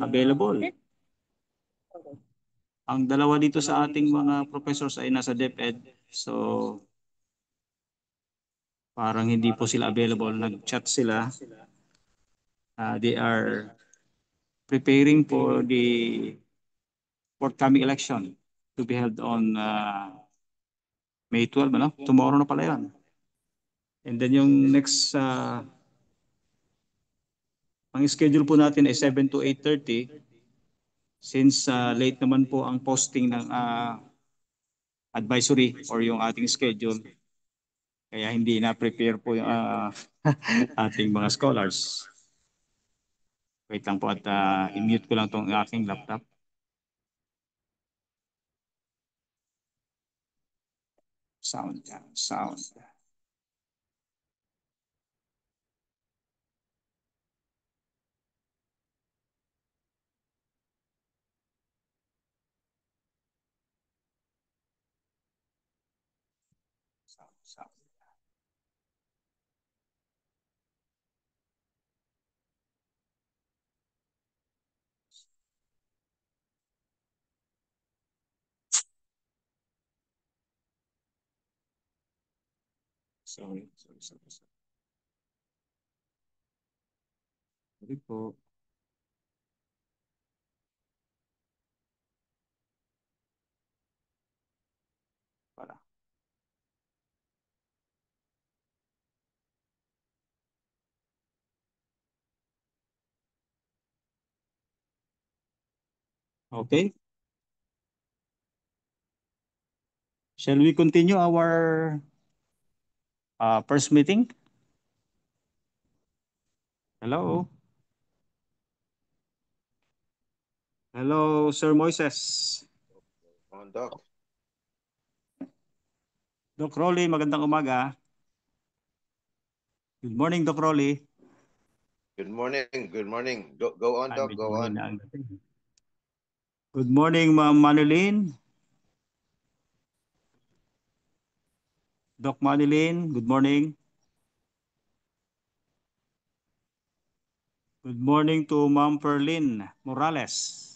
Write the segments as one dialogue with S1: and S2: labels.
S1: available. Ang dalawa dito sa ating mga professors ay nasa DepEd. So, parang hindi po sila available. Nag-chat sila. They are preparing for the forthcoming election to be held on May 12, ano? Tomorrow na pala yan. And then yung next, ang schedule po natin ay 7 to 8:30. Since late naman po ang posting ng advisory or yung ating schedule, kaya hindi na-prepare po yung ating mga scholars. Wait lang po at i-mute ko lang tong aking laptop. Sound. Sorry. Sorry po. Para. Okay. Shall we continue our first meeting? Hello? Hello, Sir Moises.
S2: Doc.
S1: Doc Rolly, magandang umaga. Good morning, Doc Rolly.
S2: Good morning. Go on, Doc. Go on.
S1: Good morning, Ma'am Manilyn. Doc Manilyn, good morning. Good morning to Ma'am Perlin Morales.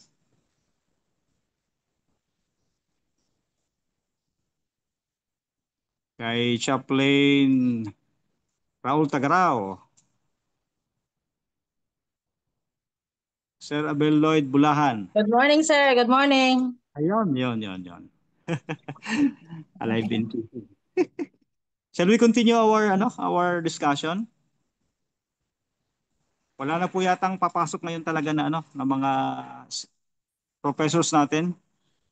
S1: Kay Chaplain Raul Tagarao. Sir Abel Lloyd Bulahan.
S3: Good morning, sir. Good morning.
S1: Ayun, yon. Alive in two. Shall we continue our discussion? Wala na po yatang papasok ngayon talaga na ng mga professors natin.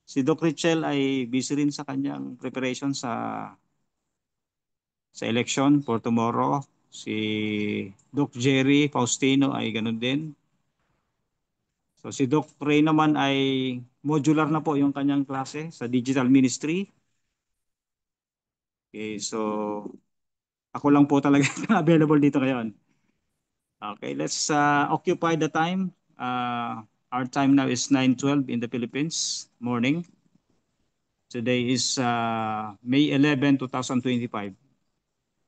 S1: Si Doc Richel ay busy rin sa kanyang preparation sa election for tomorrow. Si Doc Jerry Faustino ay ganun din. So si Doc Ray naman ay modular na po yung kanyang klase sa digital ministry. Okay, so ako lang po talaga available dito ngayon. Okay, let's occupy the time. Our time now is 9:12 in the Philippines morning. Today is May 11, 2025.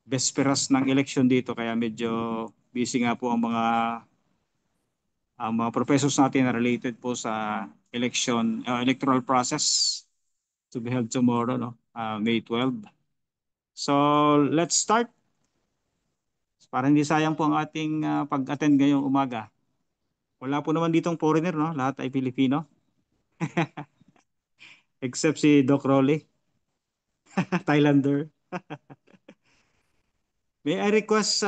S1: Besperas ng election dito kaya medyo busy nga po ang mga professors natin na related po sa electoral process to be held tomorrow, May 12. So let's start. Para hindi sayang po ang ating pag-attend ngayong umaga. Wala po naman ditong foreigner, no? Lahat ay Pilipino. Except si Doc Rolly. Thailander. May I request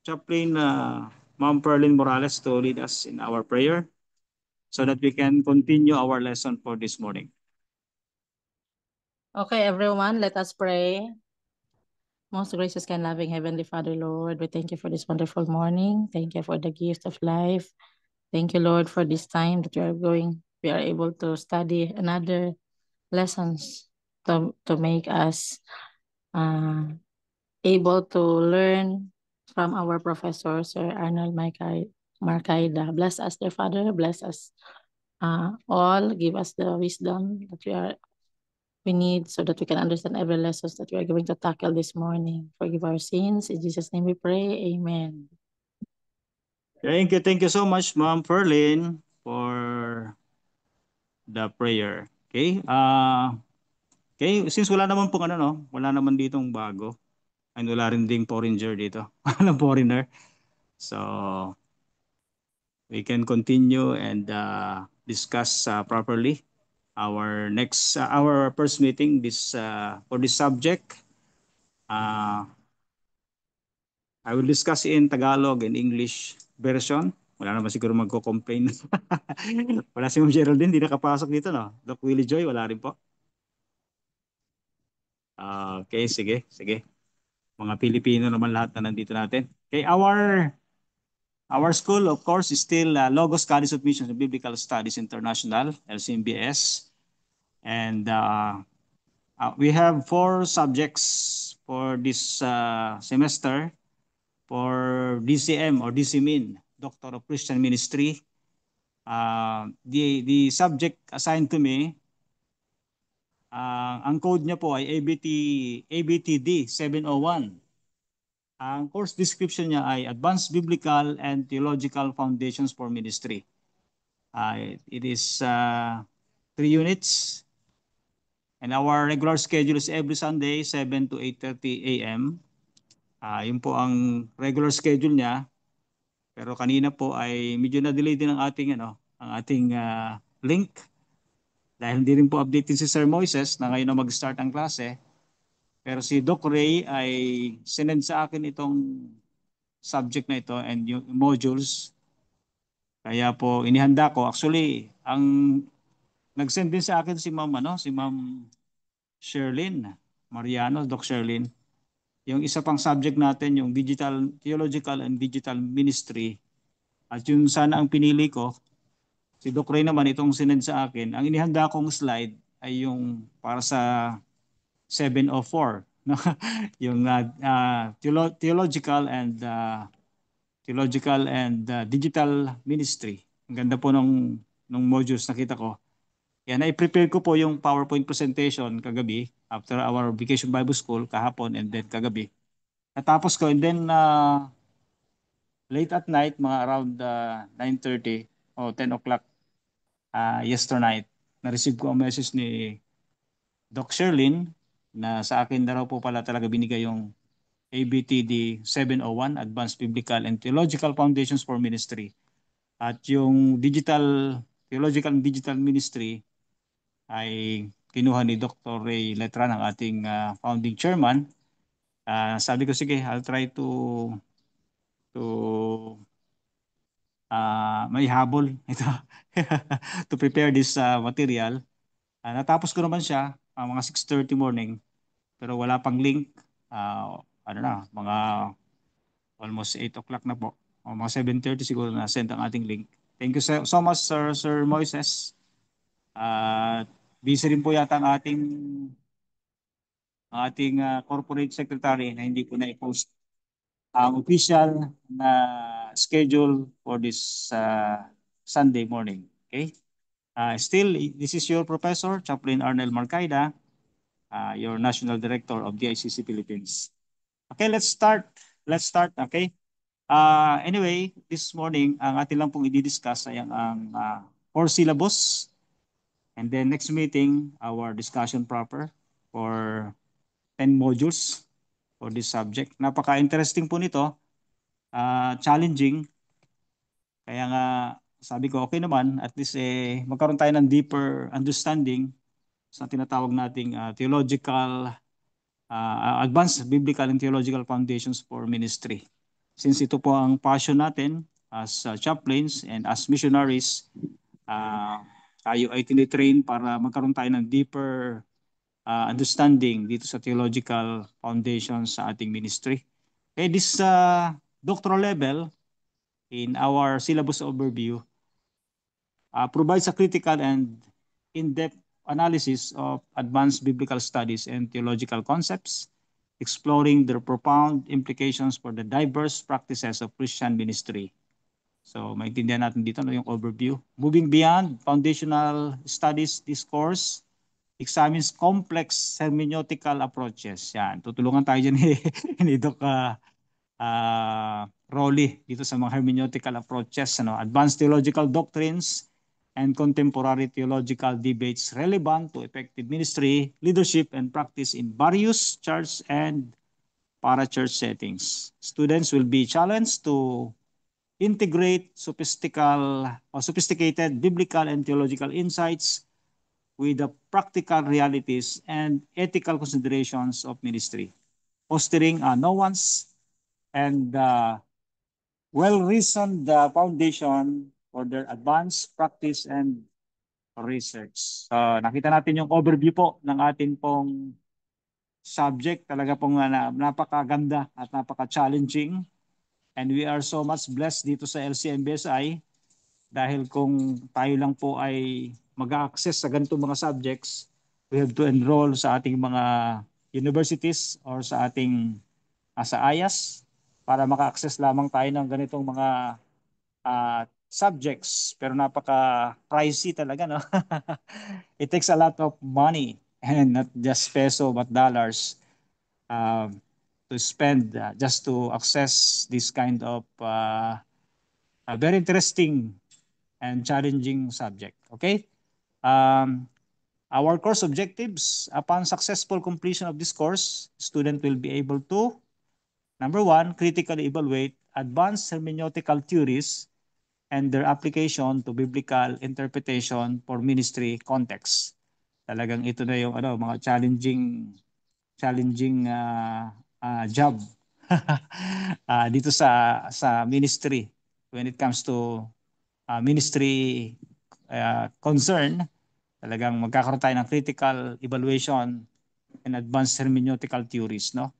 S1: Chaplain Ma'am Perlin Morales to lead us in our prayer so that we can continue our lesson for this morning.
S3: Okay, everyone, let us pray. Most gracious, kind, loving Heavenly Father, Lord, we thank you for this wonderful morning. Thank you for the gift of life. Thank you, Lord, for this time that we are able to study another lessons to make us able to learn from our professor, Sir Arnold Marcaida. Bless us, dear Father. Bless us all. Give us the wisdom that we need so that we can understand every lessons that we are going to tackle this morning. Forgive our sins. In Jesus' name we pray. Amen.
S1: Thank you so much, Ma'am Ferlin, for the prayer. Okay? Okay, since wala naman pong ano, no? Wala naman ditong bago. And wala rin ding foreigner dito. Walang foreigner. So, we can continue and discuss properly our first meeting for this subject. I will discuss in Tagalog and English version. Wala naman siguro magko-complain. Wala si Ma'am Geraldine, hindi nakapasok dito, no? Doc Willie Joy, wala rin po. Okay, sige, sige. Mga Pilipino naman lahat na nandito natin. Okay, our school, of course, is still Logos College of Missions and Biblical Studies International, LCMBS. And we have 4 subjects for this semester for DCM or DCMIN, Doctor of Christian Ministry. The subject assigned to me, ang code niya po ay ABTD 701. Ang course description niya ay Advanced Biblical and Theological Foundations for Ministry. It is 3 units. And our regular schedule is every Sunday, 7 to 8:30 a.m. Yun po ang regular schedule niya. Pero kanina po ay medyo na-delay din ang ating link. Dahil hindi rin po updated si Sir Moises na ngayon na mag-start ang klase. Pero si Doc Ray ay sinend sa akin itong subject na ito and yung modules. Kaya po inihanda ko. Actually, ang nag-send din sa akin si Ma'am Sherlyn Mariano, Doc Sherlyn. Yung isa pang subject natin, yung Theological and Digital Ministry. At yung sana ang pinili ko, si Doc Ray naman itong sinend sa akin. Ang inihanda kong slide ay yung para sa 704. No? Yung theological and digital ministry. Ang ganda po nung modules nakita ko. Yan, i-prepare ko po yung PowerPoint presentation kagabi after our Vacation Bible School kahapon and then kagabi. Natapos ko and then late at night, mga around 9:30 o 10 o'clock yesterday night, na-receive ko ang message ni Doc Sherlyn na sa akin na raw po pala talaga binigay yung ABTD 701, Advanced Biblical and Theological Foundations for Ministry. At yung Theological and Digital Ministry ay kinuha ni Dr. Ray Letran, ang ating founding chairman. Sabi ko, sige, I'll try to may habol ito to prepare this material. Natapos ko naman siya mga 6:30 morning, pero wala pang link. Mga almost 8 o'clock na po. O mga 7:30 siguro na send ang ating link. Thank you so much, Sir Moises. Busy rin po yata ang ating corporate secretary na hindi po na-post ang official na schedule for this Sunday morning. Okay? Still, this is your professor, Chaplain Arnel Marcaida, your National Director of DICC Philippines. Okay, let's start. Okay? Anyway, this morning, ang atin lang pong i-discuss ay ang 4 syllabus. And then next meeting, our discussion proper for 10 modules for this subject. Napaka-interesting po nito. Challenging. Kaya nga, sabi ko, okay naman, at least magkaroon tayo ng deeper understanding sa tinatawag nating advanced biblical and theological foundations for ministry. Since ito po ang passion natin as chaplains and as missionaries, tayo ay tinitrain para magkaroon tayo ng deeper understanding dito sa theological foundations sa ating ministry. Okay, this doctoral level in our syllabus overview provides a critical and in-depth analysis of advanced biblical studies and theological concepts, exploring their profound implications for the diverse practices of Christian ministry. So, maintindihan natin dito yung overview. Moving beyond foundational studies, this course examines complex hermeneutical approaches. Yan, tutulungan tayo dyan ni Doc Rowley dito sa mga hermeneutical approaches, advanced theological doctrines and contemporary theological debates relevant to effective ministry, leadership, and practice in various church and para-church settings. Students will be challenged to integrate sophisticated biblical and theological insights with the practical realities and ethical considerations of ministry, fostering a nuanced and well-reasoned foundation for their advanced practice and research. So, nakita natin yung overview po ng ating pong subject. Talaga pong napakaganda at napaka-challenging. And we are so much blessed dito sa LCMBSI dahil kung tayo lang po ay mag-access sa ganitong mga subjects, we have to enroll sa ating mga universities or sa ating sa IAS para maka-access lamang tayo ng ganitong mga subjects. Pero napaka-pricey talaga, no? It takes a lot of money and not just peso but dollars to spend just to access this kind of a very interesting and challenging subject. Okay? Our course objectives: upon successful completion of this course, student will be able to, number one, critically evaluate advanced hermeneutical theories and their application to biblical interpretation for ministry context. Talagang ito na yung mga challenging job dito sa ministry when it comes to ministry concern. Talagang magkakaroon tayo ng critical evaluation and advanced hermeneutical theories, no?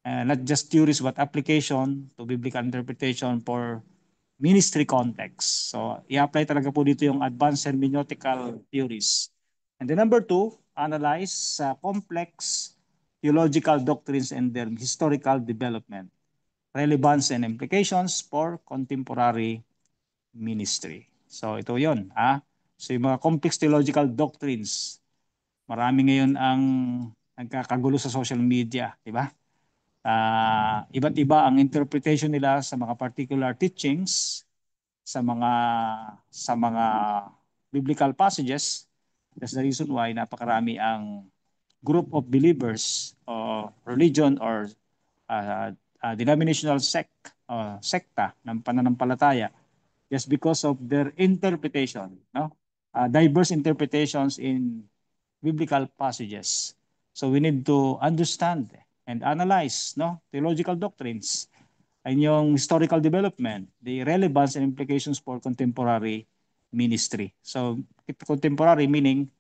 S1: Not just theories but application to biblical interpretation for ministry context. So, i-apply talaga po dito yung advanced hermeneutical theories. And then number two, analyze complex theological doctrines and their historical development, relevance and implications for contemporary ministry. So, ito yun. So, yung mga complex theological doctrines, marami ngayon ang nagkakagulo sa social media, di ba? Iba't iba ang interpretation nila sa mga particular teachings, sa mga biblical passages. That's the reason why napakarami ang group of believers o religion or denominational sekta ng pananampalataya just because of their interpretation, no? Diverse interpretations in biblical passages. So we need to understand and analyze, no, theological doctrines and yung historical development, the relevance and implications for contemporary ministry. So contemporary meaning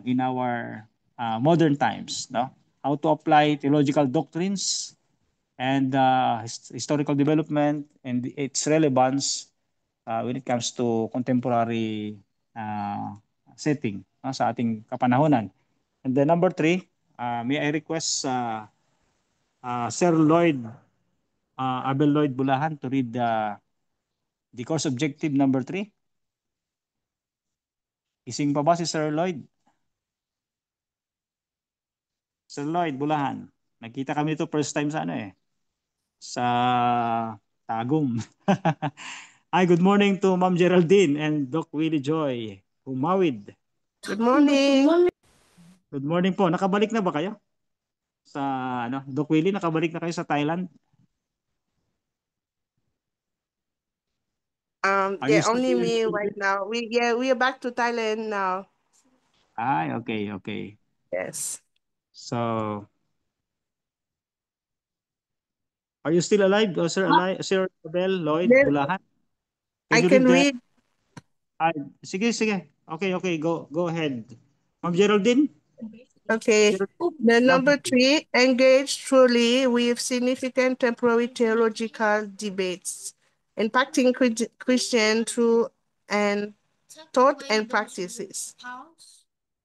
S1: in our modern times, no? How to apply theological doctrines and historical development and its relevance when it comes to contemporary setting sa ating kapanahonan. And then number three, may I request Sir Lloyd, Abel Lloyd Bulahan to read the course objective number 3. Ising pa ba si Sir Lloyd? Sir Lloyd Bulahan. Nagkita kami ito first time sa sa Tagum. Hi, good morning to Ma'am Geraldine and Doc Willie Joy. Humawid.
S4: Good morning.
S1: Good morning po. Nakabalik na ba kayo? Sa Doc Willie, nakabalik na kayo sa Thailand?
S4: Yeah, only me right now. We are back to Thailand now.
S1: Okay.
S4: Yes.
S1: So, are you still alive, Sir Abel Lloyd Bulahan?
S4: I can read.
S1: Sige. Okay. Go ahead. Ma'am Geraldine?
S4: Okay. The number 3, engage truly with significant temporary theological debates, impacting Christian through and thought and practices.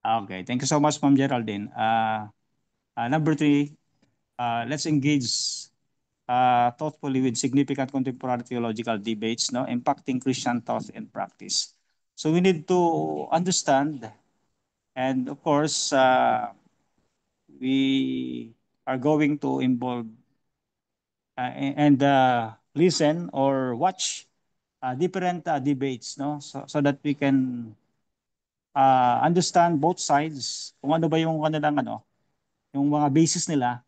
S1: Okay, thank you so much, Ma'am Geraldine. Number 3, let's engage thoughtfully with significant contemporary theological debates, no, impacting Christian thought and practice. So we need to understand, and of course, we are going to involve and listen or watch different debates, no? So that we can understand both sides, kung ano ba yung kanilang yung mga basis nila,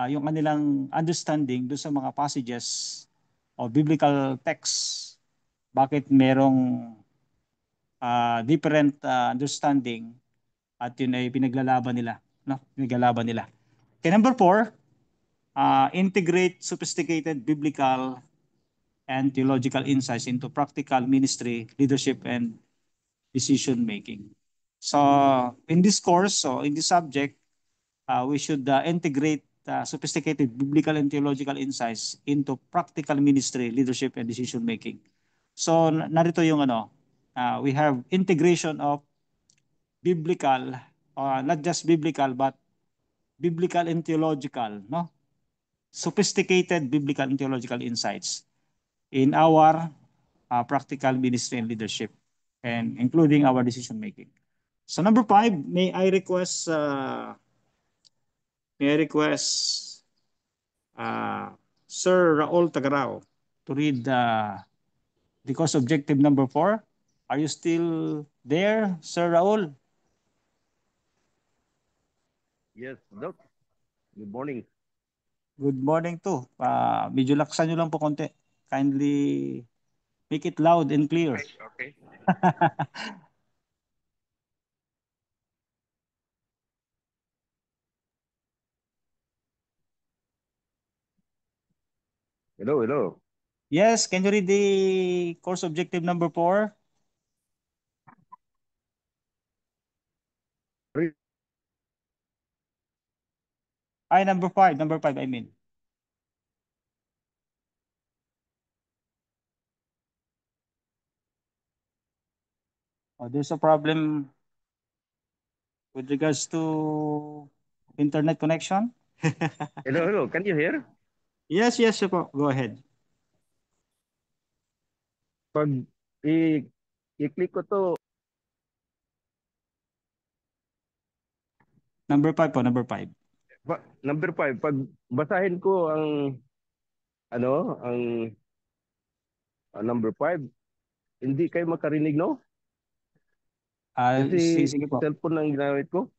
S1: yung kanilang understanding do sa mga passages o biblical texts. Bakit merong different understanding at yun ay pinaglalaban nila, no? Pinaglalaban nila. Okay, number 4, integrate sophisticated biblical and theological insights into practical ministry, leadership, and decision making. So in this course, so in this subject, we should integrate sophisticated biblical and theological insights into practical ministry, leadership, and decision making. So narito yung we have integration of biblical, not just biblical, but biblical and theological, no? Sophisticated biblical and theological insights in our practical ministry and leadership, and including our decision making. So number 5, may I request Sir Raul Tagarao to read the course objective number 4. Are you still there, Sir Raul?
S5: Yes, Doc. Good morning.
S1: Good morning too. Medyo laksan nyo lang po konti. Kindly make it loud and clear.
S5: Okay. Hello, hello.
S1: Yes, can you read the course objective number 4? Ay, number 5, I mean. Oh, there's a problem with regards to internet connection.
S5: Hello, hello. Can you hear?
S1: Yes, po. Go ahead.
S5: Pag i- i-click ko to,
S1: Number 5 po, number 5.
S5: number 5, pag basahin ko ang ang number 5, hindi kayo makarinig, no? Kasi
S1: Sige po.
S5: cellphone lang ginamit ko.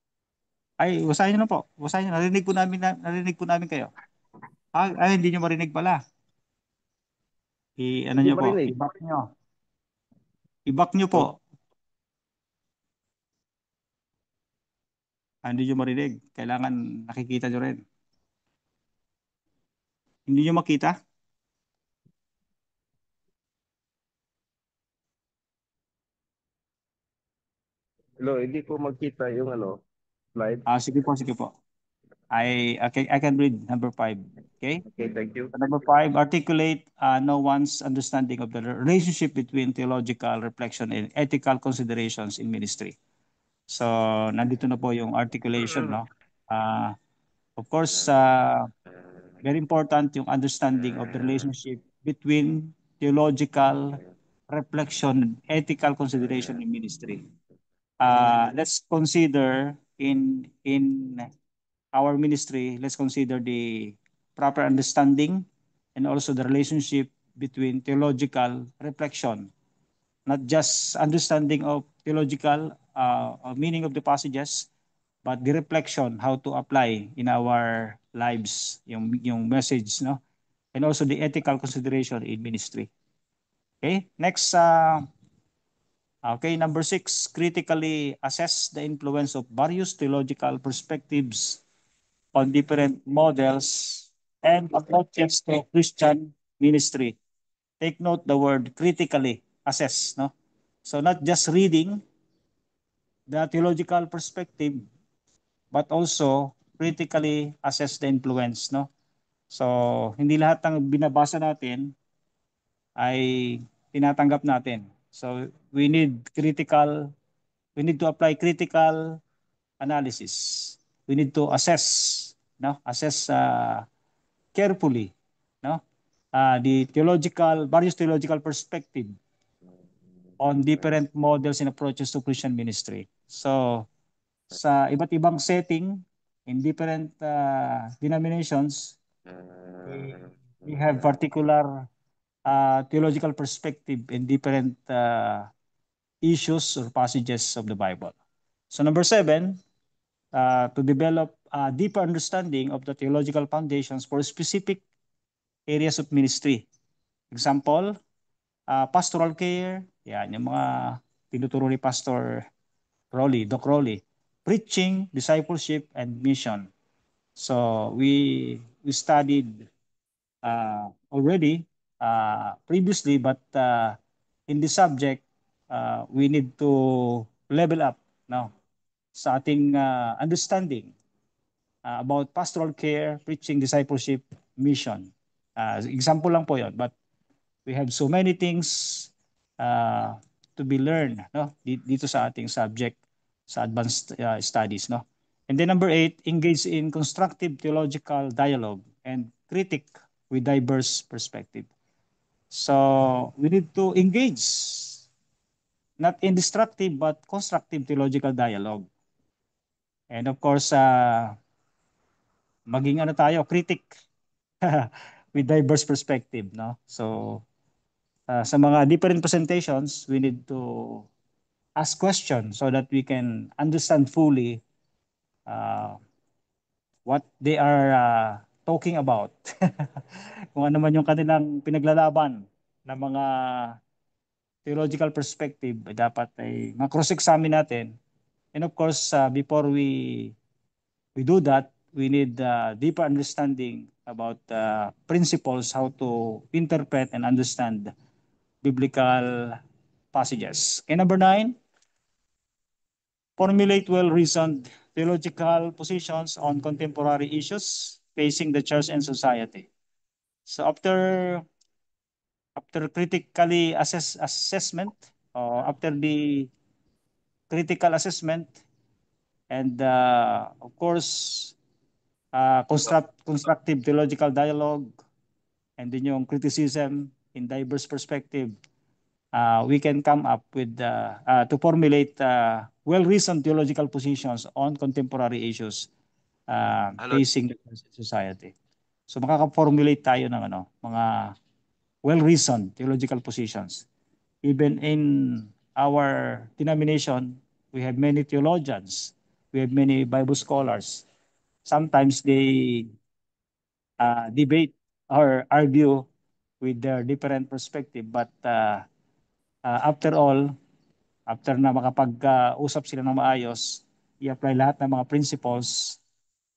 S1: Ay, basahin niyo na po. Basahin niyo. Narinig po namin kayo. Hindi niyo marinig pala. Ano
S5: Hindi
S1: niyo po?
S5: marinig.
S1: I-back niyo. I-back niyo po.
S5: Oh,
S1: Hindi niyo marinig. Kailangan nakikita niyo rin. Hindi niyo makita?
S5: hello, hindi ko makita yung slide.
S1: Sige po, sige po. I can read number 5. Okay?
S5: Okay, thank you.
S1: Number 5, articulate no one's understanding of the relationship between theological reflection and ethical considerations in ministry. So, nandito na po yung articulation, no? Of course, very important yung understanding of the relationship between theological reflection and ethical consideration in ministry. Let's consider in our ministry, let's consider the proper understanding and also the relationship between theological reflection, not just understanding of theological meaning of the passages, but the reflection how to apply in our lives yung message, no? And also the ethical consideration in ministry. Okay, next, okay, number 6, critically assess the influence of various theological perspectives on different models and approaches to Christian ministry. Take note the word critically assess, no? So not just reading the theological perspective, but also critically assess the influence, no? So hindi lahat ng binabasa natin ay tinatanggap natin. So we need to apply critical analysis. We need to assess, no? Assess carefully, no? The various theological perspective on different models and approaches to Christian ministry. So, sa iba't ibang setting, in different denominations, we, we have particular theological perspective in different issues or passages of the Bible. So number 7, to develop a deeper understanding of the theological foundations for specific areas of ministry. Example, pastoral care, yan, yung mga tinuturo ni Pastor Doc Rolly. Preaching, discipleship, and mission. So we studied already previously, but in this subject, we need to level up now sa ating understanding about pastoral care, preaching, discipleship, mission. Example lang po yon, but we have so many things to be learned, no, dito sa ating subject sa advanced studies, no. And then number 8, engage in constructive theological dialogue and critic with diverse perspective. So we need to engage not in destructive but constructive theological dialogue. And of course, maging ano tayo, critic with diverse perspective, no? So sa mga different presentations, we need to ask questions so that we can understand fully uh, what they are talking about. Kung ano man yung kanilang pinaglalaban ng mga theological perspective, dapat ay ma-cross-examine natin. And of course, before we do that, we need deeper understanding about principles, how to interpret and understand biblical passages. Okay, number 9, formulate well-reasoned theological positions on contemporary issues facing the church and society. So after critically assessment, or after the critical assessment, and of course constructive theological dialogue, and then yung criticism in diverse perspective, we can come up with to formulate well-reasoned theological positions on contemporary issues
S2: Hello.
S1: facing the society. So makaka-formulate tayo ng mga well-reasoned theological positions. Even in our denomination, we have many theologians, we have many Bible scholars. Sometimes they debate or argue with their different perspective, but after all, after na makapag-usap sila ng maayos, i-apply lahat ng mga principles,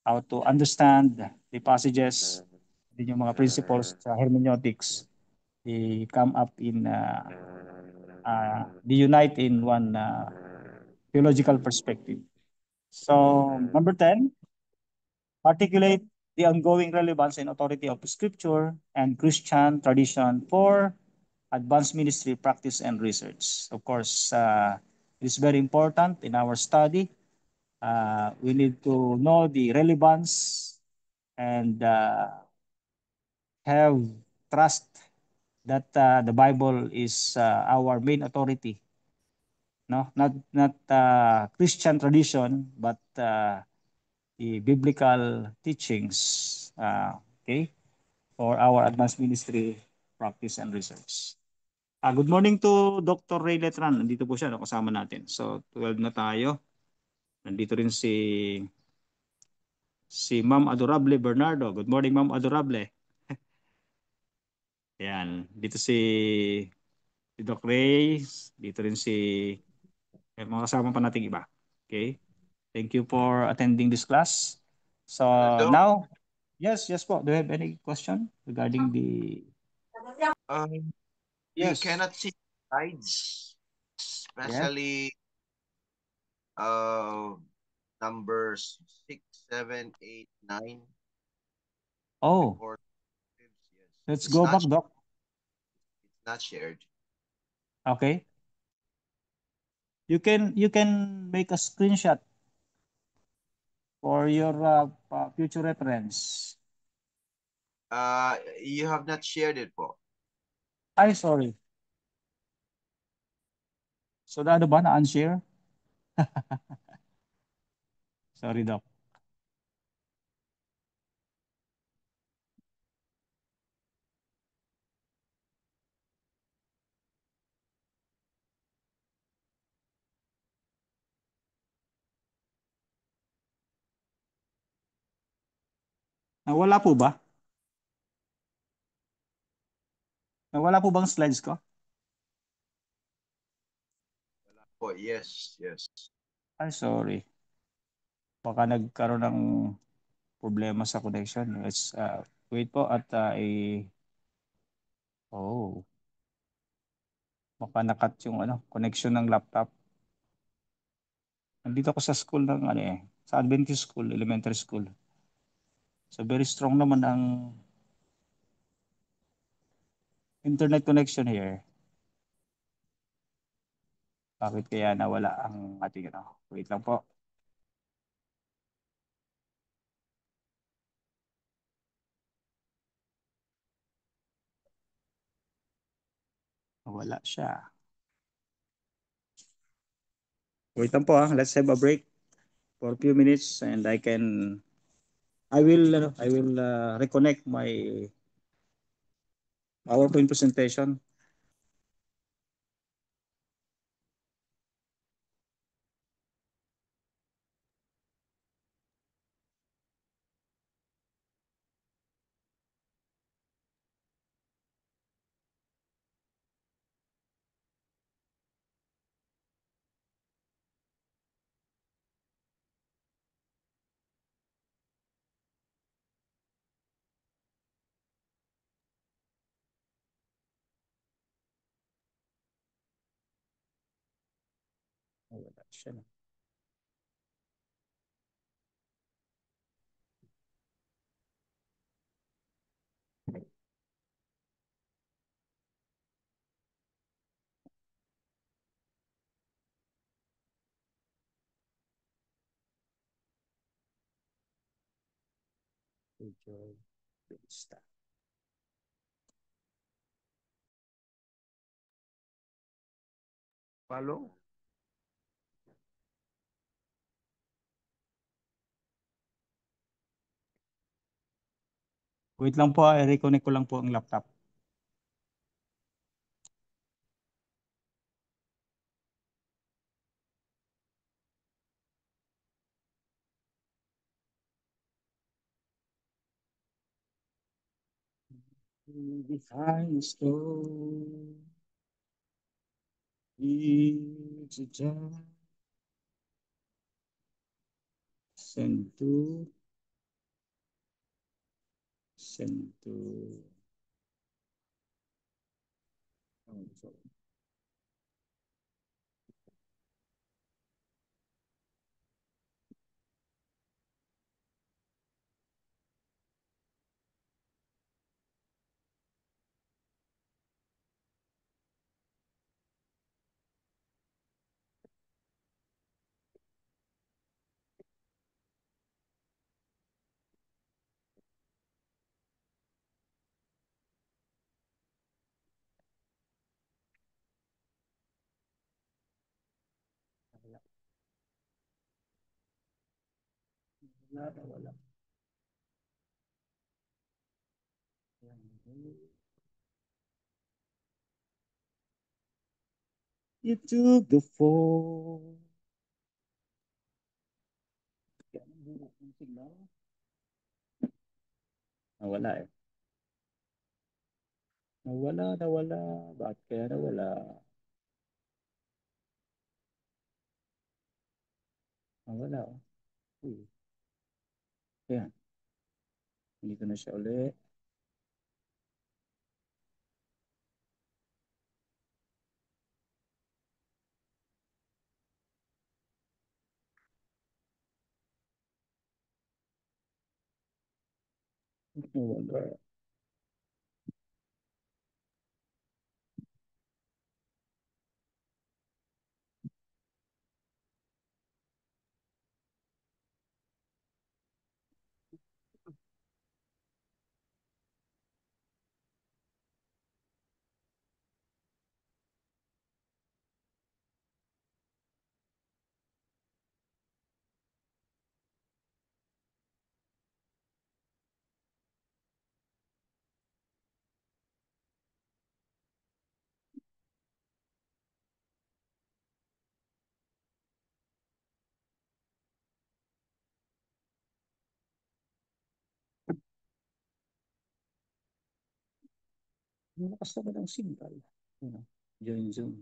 S1: how to understand the passages, din yung mga principles sa hermeneutics, they come up in they unite in one theological perspective. So number 10, articulate the ongoing relevance and authority of Scripture and Christian tradition for advanced ministry practice and research. Of course, it is very important in our study. We need to know the relevance and have trust that the Bible is our main authority. No, not Christian tradition, but the biblical teachings. Okay, for our advanced ministry practice and research. Good morning to Dr. Ray Letran. Nandito po siya, no, kasama natin. So 12 na tayo. Nandito rin si Ma'am Adorable Bernardo. Good morning, Ma'am Adorable. Yan. Dito si Doc Ray. Dito rin mga kasama pa nating iba. Okay? Thank you for attending this class. So
S2: Doc,
S1: now, yes po. Do you have any question regarding the...
S2: you
S1: Yes.
S2: cannot see slides, especially numbers 6, 7, 8, 9.
S1: Oh,
S2: Before, yes.
S1: let's
S2: It's
S1: go
S2: not
S1: back, Doc.
S2: It's not shared.
S1: Okay. You can make a screenshot for your future reference.
S2: You have not shared it po.
S1: Ay, sorry. So, ano ba na-unshare? Sorry, Doc. Nawala po ba? Nawala po bang slides ko?
S2: Oh, yes, yes.
S1: Ay, sorry. Baka nagkaroon ng problema sa connection. Let's wait po at oh, baka nakat yung connection ng laptop. Nandito ako sa school ng sa Adventist School, elementary school. So very strong naman ang internet connection here. Bakit kaya nawala ang ating Wait lang po. Nawala siya. Wait lang po Let's have a break for a few minutes and I will reconnect my PowerPoint presentation. Nawala siya na. Enjoy. Stop.
S5: Follow?
S1: Wait lang po, i-reconnect ko lang po ang laptop. Behind the storm, it's a job. Send to, oh, sorry. Wala. You took the fall. Nawala eh. Nawala. Bakit kaya nawala? Nawala oh. Ayan. Dito na siya ulit. Nawala. Lakas naman ang signal. Ano, join Zoom.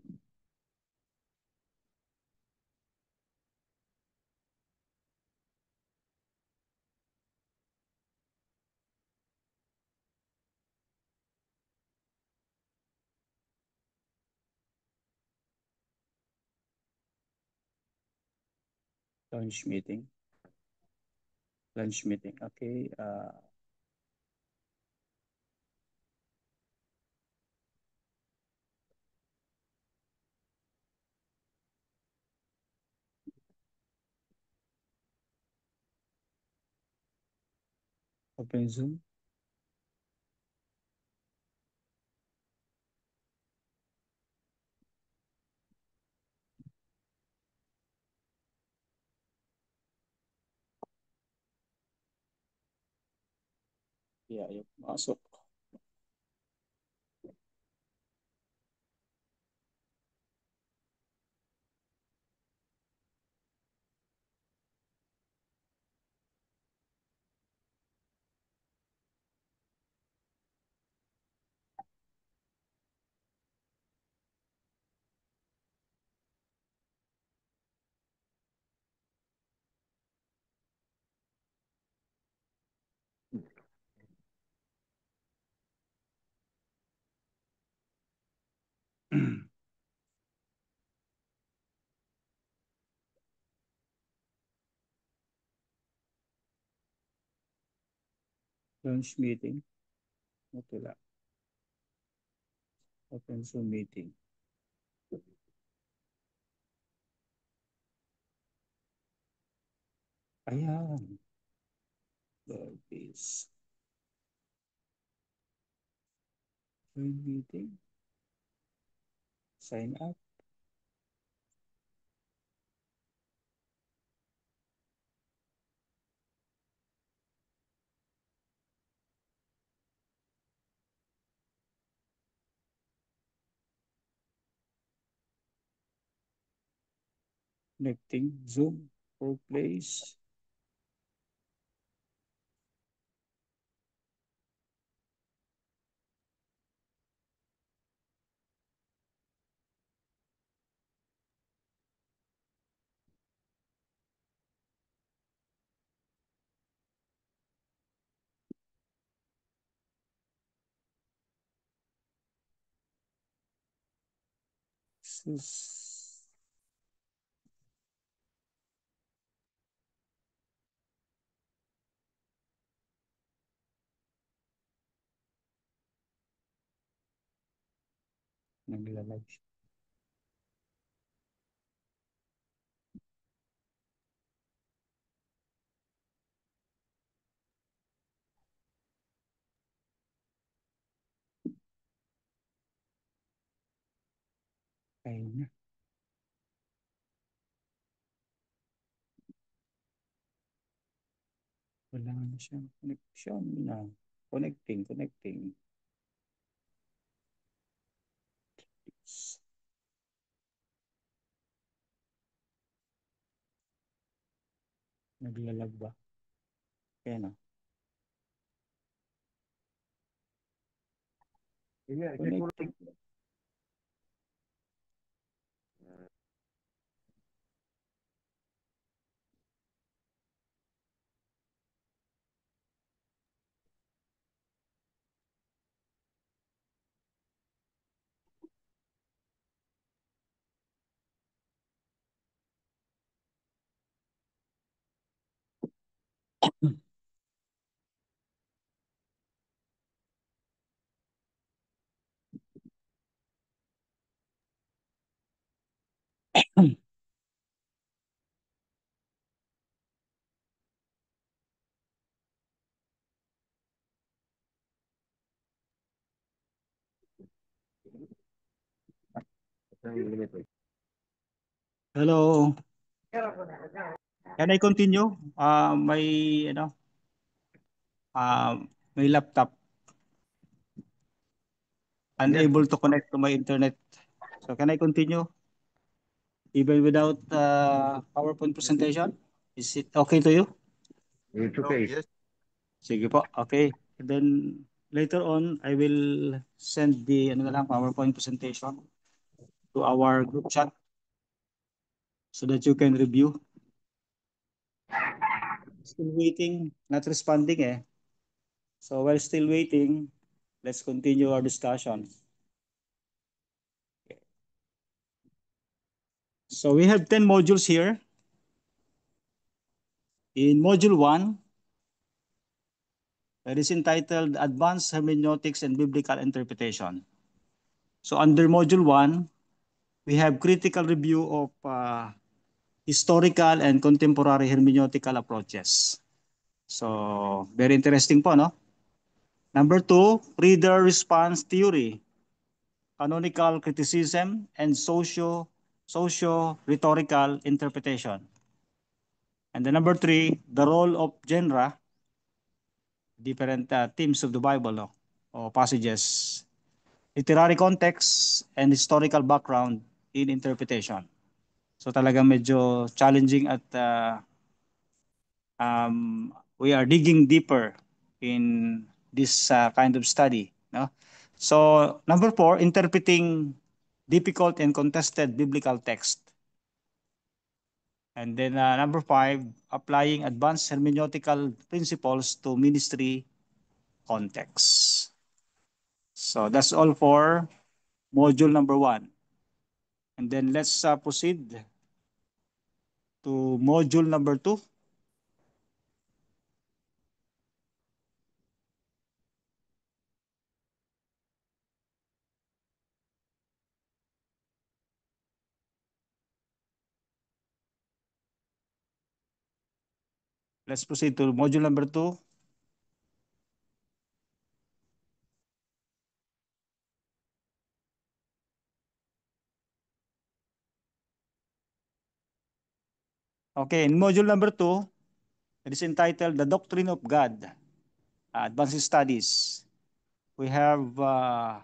S1: Lunch meeting. Lunch meeting. Okay. Open Zoom. Yeah, ayaw masok. Lunch meeting. Wala. Open Zoom meeting. Ayan. Like this. Join meeting. Sign up. Connecting Zoom for place. Sus. Naglalag siya. Ayun na. Wala na siyang connection na. Connecting. Naglalag ba? Kaya na. Connecting. Hello. Can I continue? May ano? May laptop unable to connect to my internet. So can I continue? Even without PowerPoint presentation? Is it okay to you?
S5: It's
S2: No,
S5: okay.
S2: yes.
S1: Sige po. Okay. And then later on, I will send the PowerPoint presentation to our group chat so that you can review. Still waiting, not responding eh. So while still waiting, let's continue our discussion. So we have 10 modules here. In module 1, that is entitled Advanced Hermeneutics and Biblical Interpretation. So under module 1, we have critical review of historical and contemporary hermeneutical approaches. So very interesting po, no? Number 2, reader response theory, canonical criticism, and socio-rhetorical interpretation. And the number 3, the role of genre, different themes of the Bible, no? O passages, literary context, and historical background in interpretation. So talagang medyo challenging at we are digging deeper in this kind of study. No? So number 4, interpreting difficult and contested biblical text. And then number 5, applying advanced hermeneutical principles to ministry context. So that's all for module number 1. And then let's proceed to module number 2. Let's proceed to module number 2. Okay, in module number 2, it is entitled The Doctrine of God, Advanced Studies. We have 5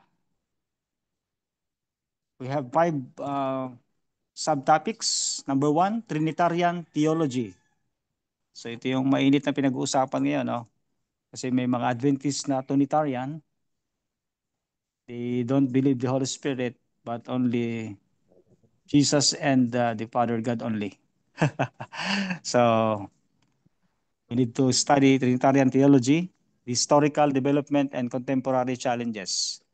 S1: subtopics. Number 1, Trinitarian Theology. So ito yung mainit na pinag-uusapan ngayon, no? Kasi may mga Adventist na Trinitarian. They don't believe the Holy Spirit, but only Jesus and the Father God only. So we need to study Trinitarian theology, historical development, and contemporary challenges.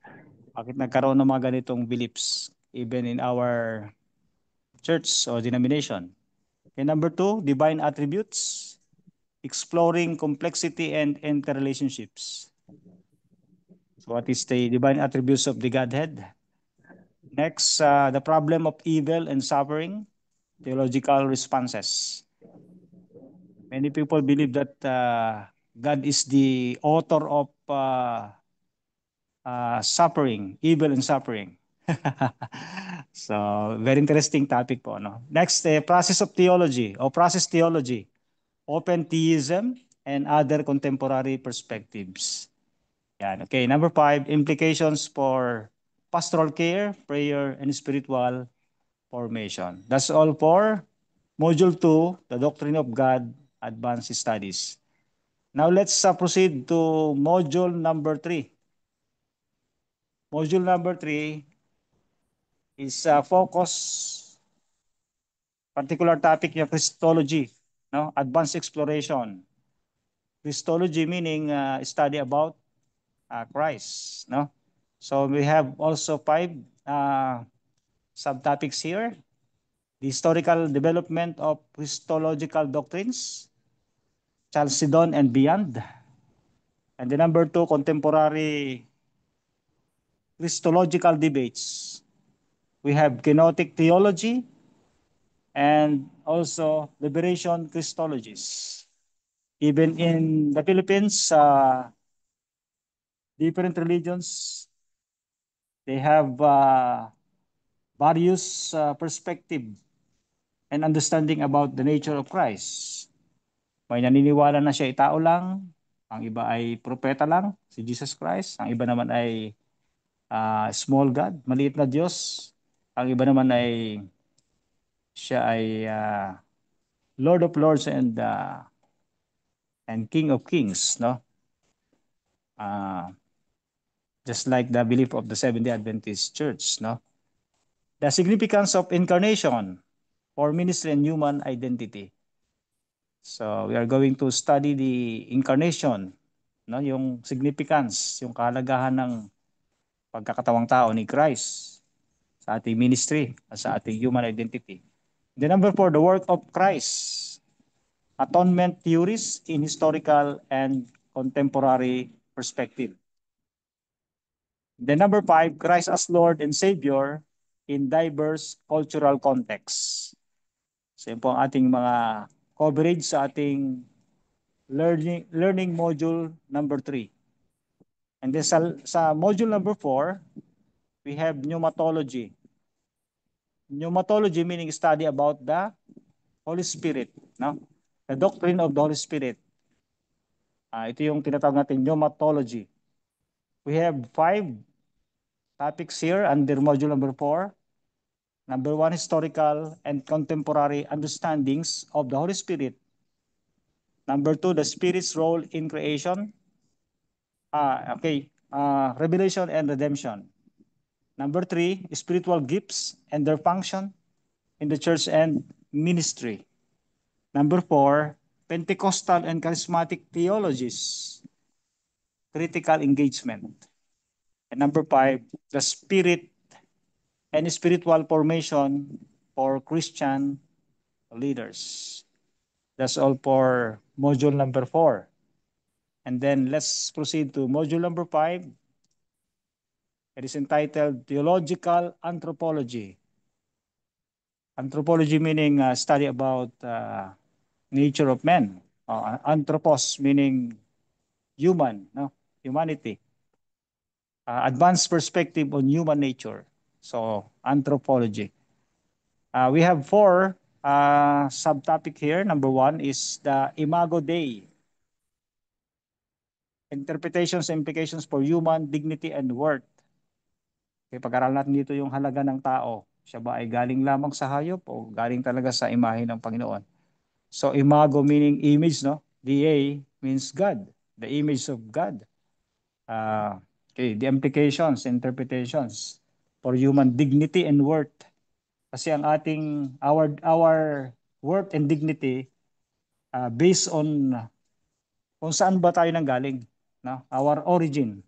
S1: Bakit nagkaroon ng mga ganitong beliefs even in our church or denomination? Okay, number 2, divine attributes, exploring complexity and interrelationships. So what is the divine attributes of the Godhead? Next, the problem of evil and suffering, theological responses. Many people believe that God is the author of suffering, evil and suffering. So, very interesting topic po. No? Next, process of theology or process theology, open theism, and other contemporary perspectives. Yan. Okay, number 5, implications for pastoral care, prayer, and spiritual formation. That's all for Module 2, the Doctrine of God, Advanced Studies. Now let's proceed to Module number 3. Module number 3 is focus, particular topic yung Christology, no? Advanced exploration. Christology meaning study about Christ, no? So we have also 5 subtopics here. The historical development of Christological doctrines, Chalcedon and beyond. And the number 2, contemporary Christological debates. We have kenotic theology and also liberation Christologies. Even in the Philippines, different religions, they have various perspective and understanding about the nature of Christ. May naniniwala na siya ay tao lang, ang iba ay propeta lang, si Jesus Christ, ang iba naman ay small God, maliit na Diyos, ang iba naman ay siya ay Lord of Lords and King of Kings, no? just like the belief of the Seventh-day Adventist Church, no? The significance of incarnation for ministry and human identity. So we are going to study the incarnation, no? Yung significance, yung kahalagahan ng pagkakatawang tao ni Christ sa ating ministry at sa ating human identity. The number 4, the work of Christ. Atonement theories in historical and contemporary perspective. The number 5, Christ as Lord and Savior in diverse cultural contexts. So yun po ang ating mga coverage sa ating learning module number 3. And then sa module number 4, we have pneumatology. Pneumatology meaning study about the Holy Spirit, no? The doctrine of the Holy Spirit. Ito yung tinatawag natin pneumatology. We have 5 topics here under module number 4. Number 1, historical and contemporary understandings of the Holy Spirit. Number 2, the Spirit's role in creation. Revelation and redemption. Number 3, spiritual gifts and their function in the church and ministry. Number 4, Pentecostal and charismatic theologies, critical engagement. And number 5, the Spirit and spiritual formation for Christian leaders. That's all for module number 4. And then let's proceed to module number 5. It is entitled Theological Anthropology. Anthropology meaning study about nature of man. Anthropos meaning human, no? Humanity. Advanced perspective on human nature. So anthropology. We have 4 subtopic here. Number 1 is the Imago Dei. Interpretations and implications for human dignity and worth. Okay, pag-aralan natin dito yung halaga ng tao. Siya ba ay galing lamang sa hayop o galing talaga sa imahe ng Panginoon? So imago meaning image, no? DA means God, the image of God. The implications, interpretations for human dignity and worth. Kasi ang our worth and dignity based on kung saan ba tayo nanggaling, no? Our origin.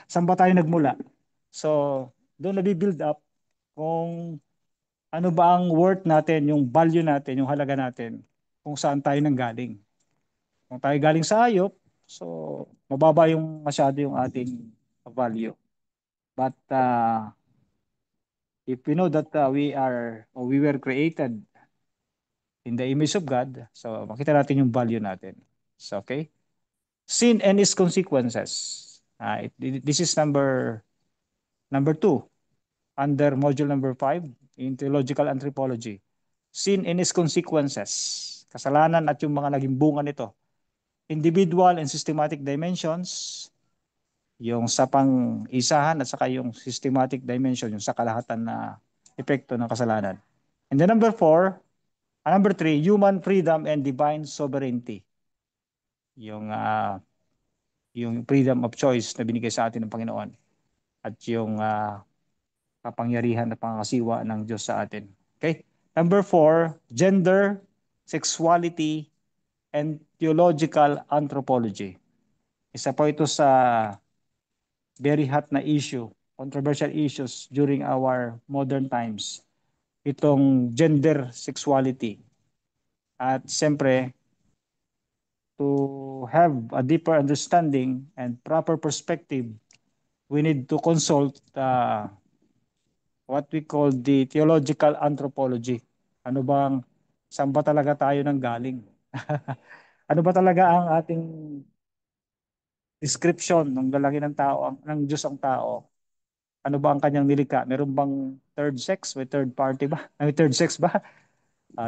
S1: Saan ba tayo nagmula? So, doon nabibuild up kung ano ba ang worth natin, yung value natin, yung halaga natin, kung saan tayo nanggaling. Kung tayo galing sa hayop, so mababa yung masyado yung ating value. But if we know that we were created in the image of God, so makita natin yung value natin. So, okay? Sin and its consequences. This is number 2 under module number 5 in theological anthropology. Sin and its consequences. Kasalanan at yung mga naging bunga nito. Individual and systematic dimensions, yung sa pang-isahan at saka yung systematic dimension, yung sa kalahatan na epekto ng kasalanan. And then number 3, human freedom and divine sovereignty. Yung freedom of choice na binigay sa atin ng Panginoon at yung kapangyarihan at pangangasiwa ng Diyos sa atin. Okay? Number 4, gender, sexuality, and theological anthropology. Isa po ito sa very hot na issue, controversial issues during our modern times. Itong gender, sexuality. At siyempre, to have a deeper understanding and proper perspective, we need to consult what we call the theological anthropology. Saan ba talaga tayo nang galing? Ano ba talaga ang ating description ng lalaki ng tao, ng Diyos ang tao? Ano ba ang kanyang nilikha? Meron bang third sex? May third party ba? May third sex ba?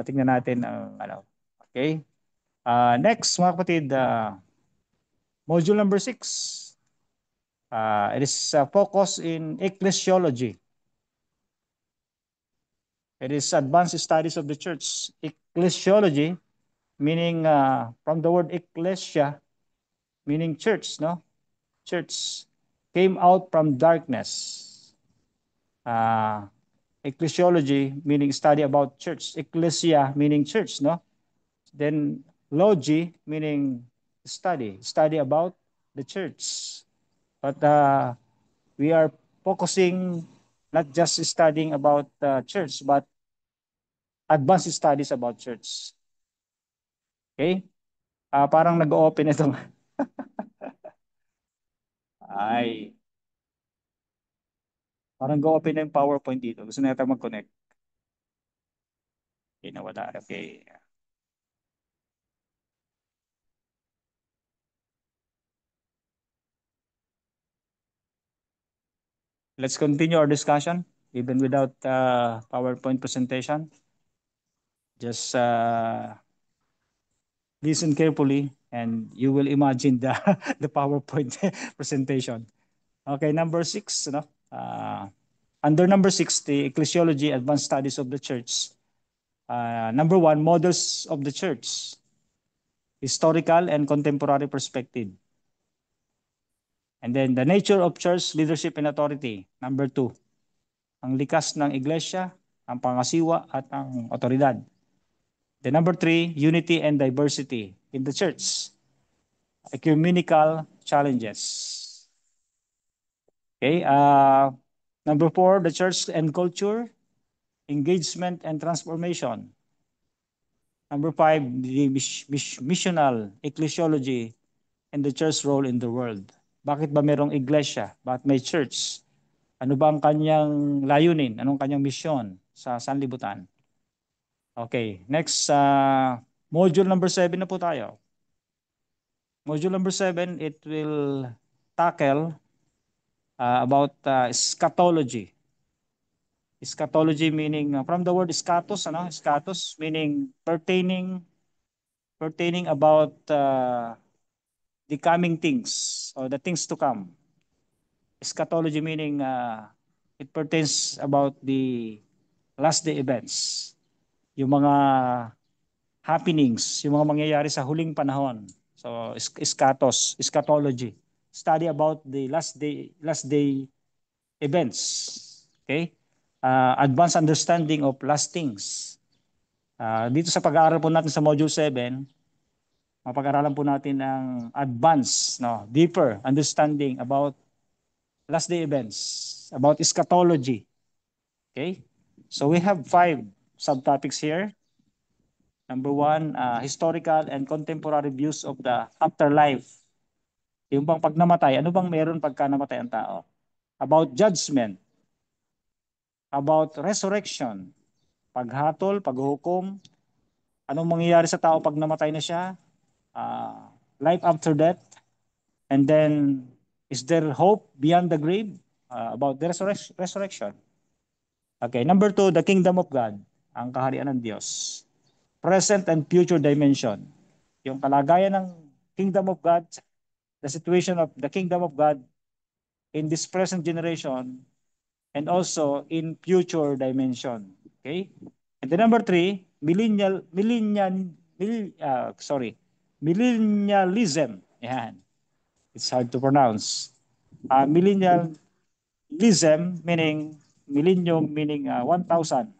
S1: Tingnan natin ang Okay? Next, mga kapatid, module number 6. It is focus in ecclesiology. It is advanced studies of the church. Ecclesiology, meaning from the word ecclesia, meaning church, no? Church. came out from darkness. Ecclesiology, meaning study about church. Ecclesia, meaning church, no? Then logi, meaning study about the church. But we are focusing not just studying about church, but advanced studies about church. Okay? Parang nag-open itong ay, parang go-open na yung PowerPoint dito. Gusto na yata mag-connect. Okay, nawala. Okay. Let's continue our discussion, even without PowerPoint presentation. Just listen carefully and you will imagine the, the PowerPoint presentation. Okay, number 6, no? Under number 6, the Ecclesiology, Advanced Studies of the Church. Number 1, Models of the Church. Historical and contemporary perspective. And then the nature of church leadership and authority. Number 2, ang likas ng iglesia, ang pangasiwa at ang otoridad. The number 3, unity and diversity in the church. Ecumenical challenges. Okay, number 4, the church and culture, engagement and transformation. Number 5, the missional ecclesiology and the church role in the world. Bakit ba merong iglesia? Bakit may church? Ano ba ang kanyang layunin? Anong kanyang misyon sa sanlibutan? Okay, next, module number 7 na po tayo. Module number 7, it will tackle about eschatology. Eschatology meaning, from the word scatos, ano? Scatos meaning pertaining about the coming things or the things to come. Eschatology meaning it pertains about the last day events. Yung mga happenings, yung mga mangyayari sa huling panahon. So, eschatology. Study about the last day events. Okay? Advanced understanding of last things. Dito sa pag-aaral po natin sa Module 7, mapag-aralan po natin ang advanced, no, deeper understanding about last day events, about eschatology. Okay? So we have 5 subtopics here. Number 1, historical and contemporary views of the afterlife. Yung bang pag namatay, ano bang meron pagka namatay ang tao? About judgment, about resurrection, paghatol, paghukom, anong mangyayari sa tao pag namatay na siya, life after death, and then is there hope beyond the grave, about the resurrection. Okay, number 2, the kingdom of God, ang kaharian ng Diyos. Present and future dimension, yung kalagayan ng kingdom of God, the situation of the kingdom of God in this present generation and also in future dimension. Okay? And the number 3, millennialism. Yan. It's hard to pronounce. Millennialism meaning millennium meaning 1,000.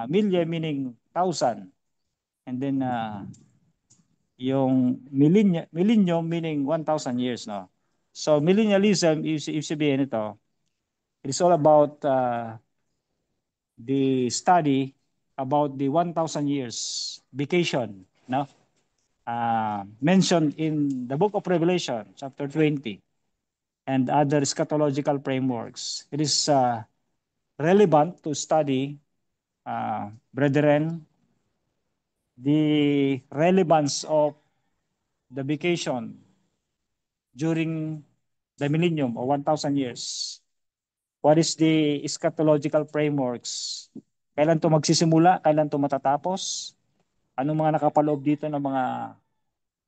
S1: Millennium meaning 1,000. And then yung millennium meaning 1,000 years, no? So millennialism, ibig sabihin ito, it is all about the study about the 1,000 years vacation, no? Mentioned in the book of Revelation, chapter 20, and other eschatological frameworks. It is relevant to study, brethren, the relevance of the vacation during the millennium or 1,000 years. What is the eschatological frameworks? Kailan to magsisimula? Kailan to matatapos? Anong mga nakapaloob dito ng mga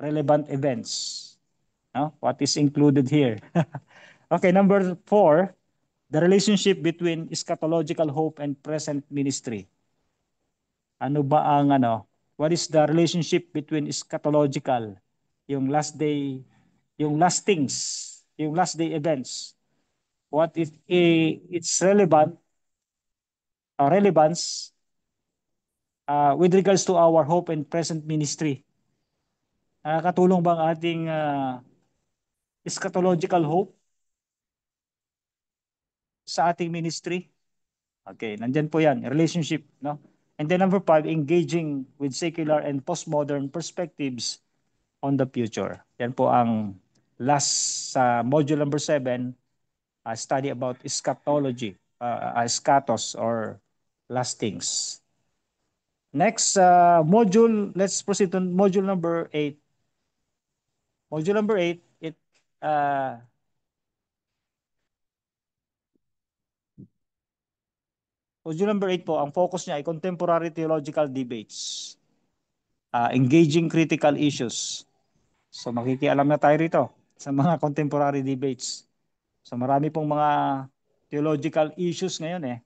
S1: relevant events? No? What is included here? Okay, number 4, the relationship between eschatological hope and present ministry. Ano ba ang what is the relationship between eschatological, yung last day, yung last things yung last day events. What if its relevance with regards to our hope and present ministry? Nakakatulong ba ang ating eschatological hope sa ating ministry? Okay, nandyan po yan, relationship, no? And then number 5, engaging with secular and postmodern perspectives on the future. Yan po ang last sa module number 7, study about eschatology, scatos or last things. Next module, let's proceed to module number 8. Module number 8, module number 8 po, ang focus niya ay contemporary theological debates, engaging critical issues. So makikialam na tayo rito sa mga contemporary debates. So marami pong mga theological issues ngayon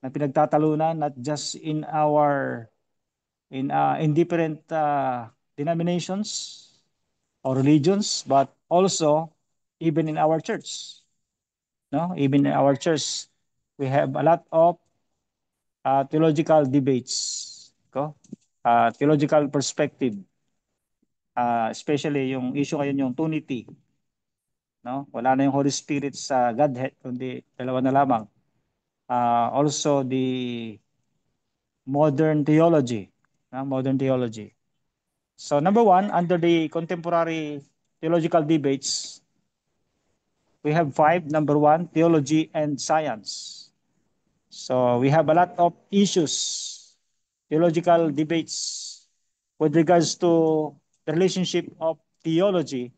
S1: na pinagtatalunan, not just in different denominations or religions, but also even in our church. No, even in our church, we have a lot of theological debates, theological perspective, especially yung issue ngayon yung Trinity, no? Wala na yung Holy Spirit sa Godhead, kundi dalawa na lamang. Also the modern theology, modern theology. So number 1, under the contemporary theological debates, we have 5. Number 1, theology and science. So we have a lot of issues, theological debates with regards to the relationship of theology.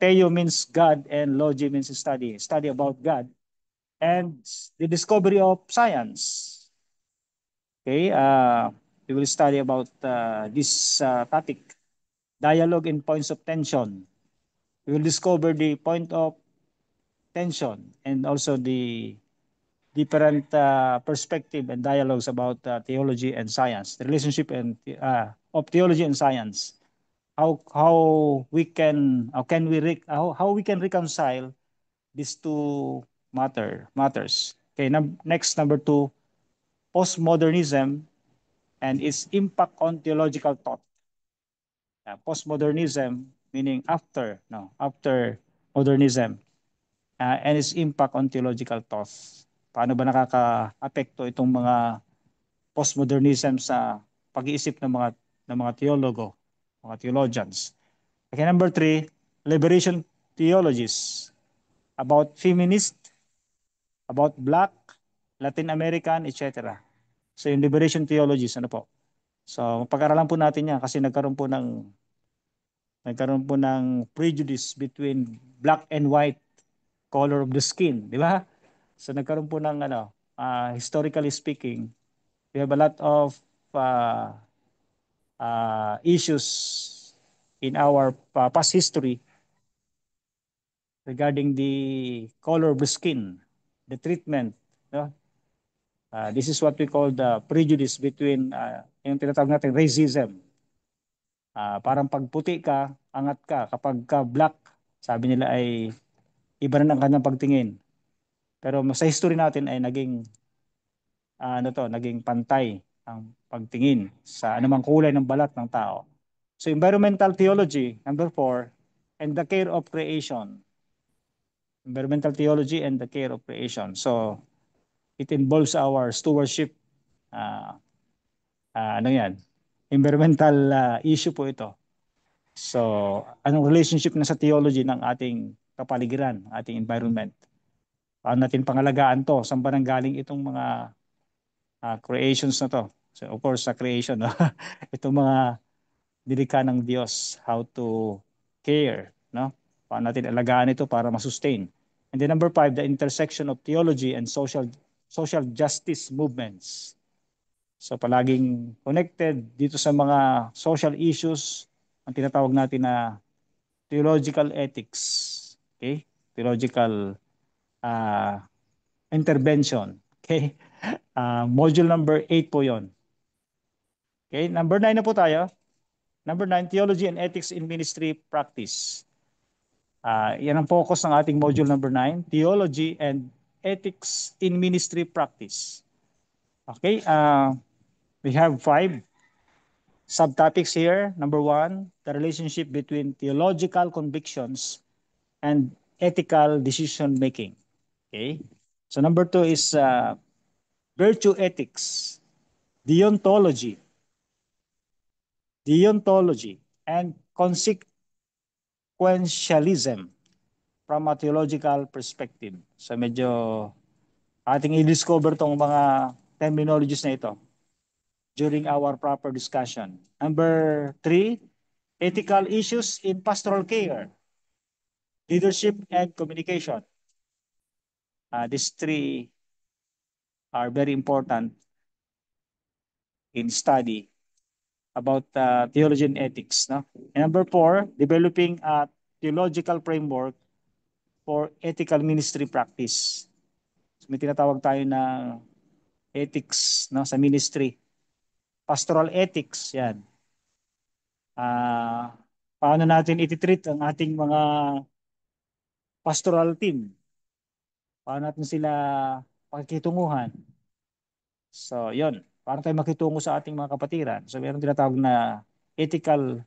S1: Theo means God and logy means study about God, and the discovery of science. Okay, we will study about this topic, dialogue and points of tension. We will discover the point of tension and also the different perspective and dialogues about theology and science, the relationship of theology and science. How we can reconcile these two matters. Okay, next, number 2, postmodernism and its impact on theological thought. Postmodernism meaning after modernism, and its impact on theological thought. Paano ba nakaka-apekto itong mga postmodernism sa pag-iisip ng mga teologo, mga theologians? Okay, number 3, liberation theologies about feminist, about Black, Latin American, etc. So yung liberation theologies, ano po? So pag-aralan po natin yan kasi nagkaroon po ng prejudice between black and white color of the skin, di ba? So nagkaroon po ng historically speaking, we have a lot of issues in our past history regarding the color of the skin, the treatment. No? This is what we call the prejudice between yung tinatawag natin racism. Parang pag puti ka, angat ka. Kapag ka black, sabi nila ay iba na ng kanyang pagtingin. Pero sa history natin ay naging pantay ang pagtingin sa anumang kulay ng balat ng tao. So environmental theology, number 4, and the care of creation. Environmental theology and the care of creation. So it involves our stewardship. Environmental issue po ito. So anong relationship na sa theology ng ating kapaligiran, ating environment? Paano natin pangalagaan to? Saan ba nanggaling itong mga creations na to? So of course sa creation, no? Itong mga nilikha ng Diyos, how to care, no? Paano natin alagaan ito para masustain? And then number 5, the intersection of theology and social justice movements. So palaging connected dito sa mga social issues, ang tinatawag natin na theological ethics. Okay? Theological intervention. Okay? Module number 8 po yon. Okay? Number 9 na po tayo. Number 9, theology and ethics in ministry practice. Yan ang focus ng ating module number 9, Theology and Ethics in Ministry Practice. Okay, we have 5 subtopics here. Number 1, the relationship between theological convictions and ethical decision making. Okay, so number 2 is virtue ethics, deontology, and consequentialism from a theological perspective. So medyo ating i-discover tong mga terminologies na ito during our proper discussion. Number 3, ethical issues in pastoral care, leadership and communication. These 3 are very important in study about theology and ethics. No? And number 4, developing a theological framework for ethical ministry practice. So may tinatawag tayo na ethics, no, sa ministry. Pastoral ethics, yan. Paano natin ititreat ang ating mga pastoral team? Paano natin sila pakikitunguhan? So, yun. Paano tayo makitungo sa ating mga kapatiran? So, meron tinatawag na ethical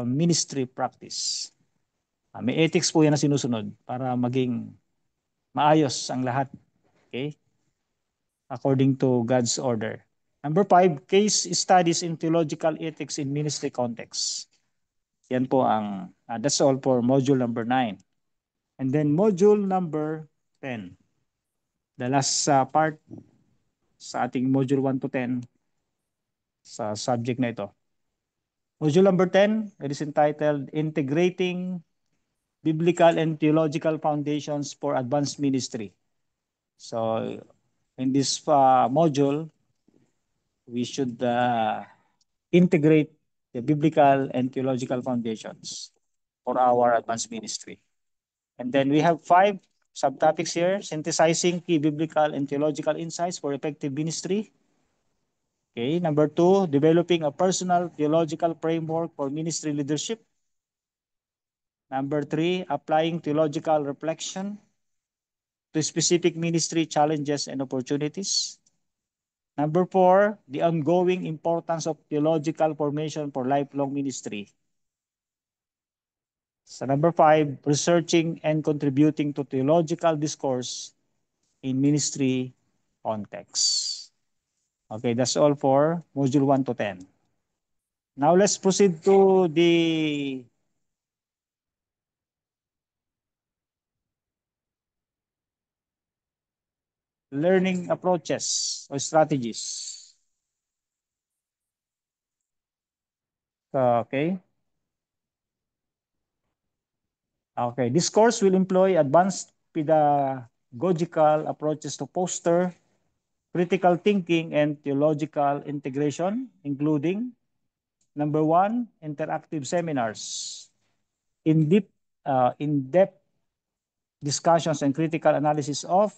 S1: ministry practice. May ethics po yan na sinusunod para maging maayos ang lahat. Okay? According to God's order. Number 5, case studies in theological ethics in ministry context. Yan po ang, that's all for module number 9. And then module number 10. The last part sa ating module 1 to 10 sa subject na ito. Module number 10, it is entitled Integrating Biblical and Theological Foundations for Advanced Ministry. So, in this module, we should integrate the biblical and theological foundations for our advanced ministry. And then we have 5 subtopics here: synthesizing key biblical and theological insights for effective ministry. Okay, number 2, developing a personal theological framework for ministry leadership. Number 3, applying theological reflection to specific ministry challenges and opportunities. Number 4, the ongoing importance of theological formation for lifelong ministry. So number 5, researching and contributing to theological discourse in ministry context. Okay, that's all for module 1 to 10. Now let's proceed to the learning approaches or strategies. Okay. Okay, this course will employ advanced pedagogical approaches to foster critical thinking and theological integration, including number 1, interactive seminars, in-depth discussions and critical analysis of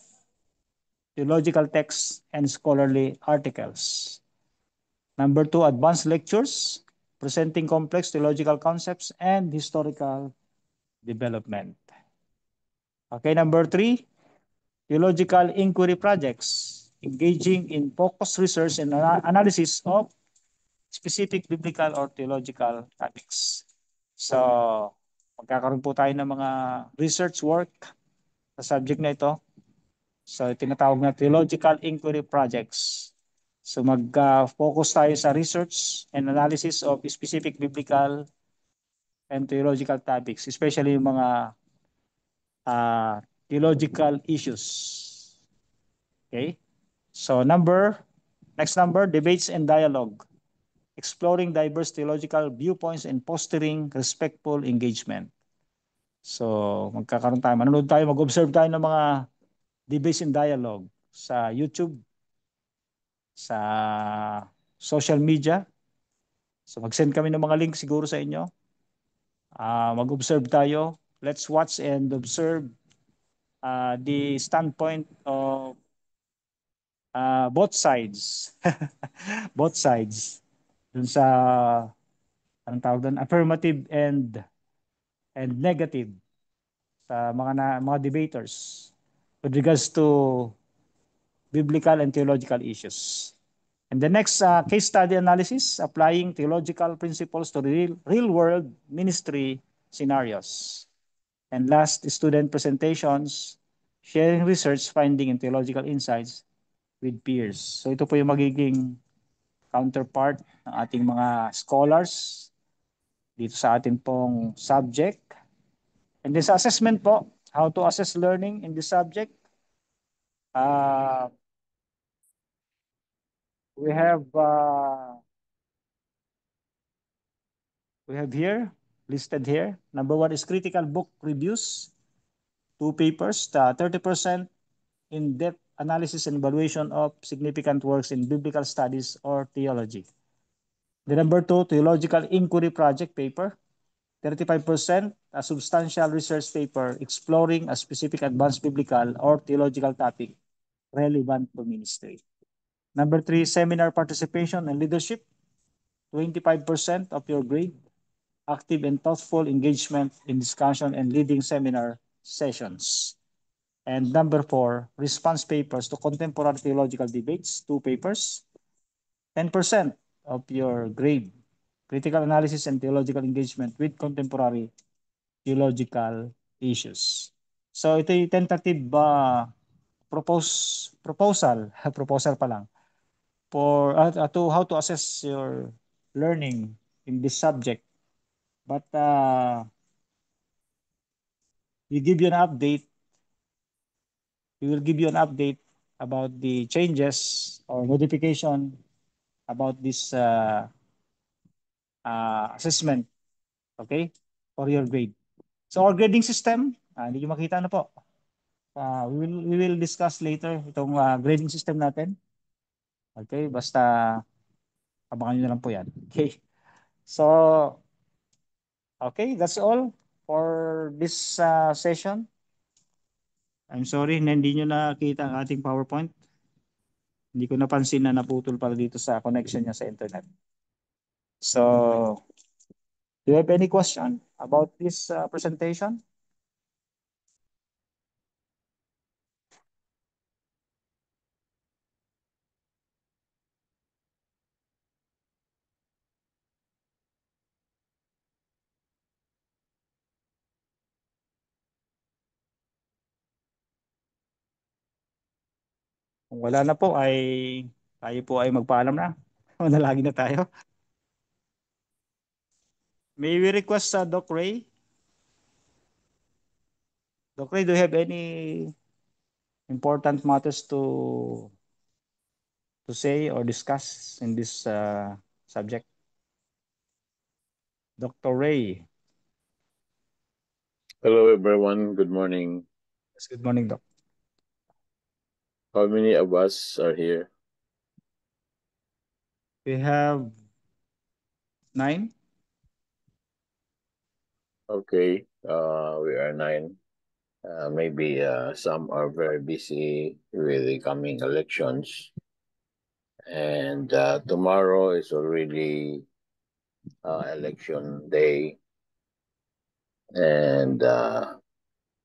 S1: theological texts and scholarly articles. Number 2, advanced lectures, presenting complex theological concepts and historical development. Okay, number 3, theological inquiry projects, engaging in focused research and analysis of specific biblical or theological topics. So, magkakaroon po tayo ng mga research work sa subject na ito. So, tinatawag na theological inquiry projects. So, mag-focus tayo sa research and analysis of specific biblical and theological topics, especially yung mga theological issues. Okay? So, next number, debates and dialogue, exploring diverse theological viewpoints and fostering respectful engagement. So, magkakaroon tayo, manonood tayo, mag-observe tayo ng mga debates and dialogue sa YouTube, sa social media. So, mag-send kami ng mga link siguro sa inyo. Mag-observe tayo. Let's watch and observe the standpoint of both sides. Both sides. Dun sa, anong tawag doon? Affirmative and negative sa mga debaters with regards to biblical and theological issues. And the next case study analysis, applying theological principles to real world ministry scenarios. And last, student presentations, sharing research finding and theological insights with peers. So ito po yung magiging counterpart ng ating mga scholars dito sa ating pong subject. And this assessment po, how to assess learning in this subject. We have here, listed here. Number 1 is critical book reviews, 2 papers, 30% in-depth analysis and evaluation of significant works in biblical studies or theology. The number 2, theological inquiry project paper, 35% a substantial research paper exploring a specific advanced biblical or theological topic relevant to ministry. Number 3, seminar participation and leadership, 25% of your grade, active and thoughtful engagement in discussion and leading seminar sessions. And number 4, response papers to contemporary theological debates, 2 papers, 10% of your grade, critical analysis and theological engagement with contemporary theological issues. So ito yung tentative proposal pa lang for to how to assess your learning in this subject. But we will give you an update about the changes or modification about this assessment, okay, for your grade. So our grading system, hindi nyo makita na po. We will discuss later itong grading system natin. Okay, basta abangan nyo na lang po yan. Okay, so okay, that's all for this session. I'm sorry na hindi nyo nakita ang ating PowerPoint. Hindi ko napansin na naputol pala dito sa connection niya sa internet. So, do you have any question about this presentation? Kung wala na po ay tayo po ay magpaalam na. Manalagi na tayo. May we request Doc Ray? Doc Ray, do you have any important matters to say or discuss in this subject? Dr. Ray.
S6: Hello, everyone. Good morning.
S1: Yes, good morning, Doc.
S6: How many of us are here?
S1: We have 9.
S6: Okay, we are 9. Maybe some are very busy with the coming elections. And tomorrow is already election day. And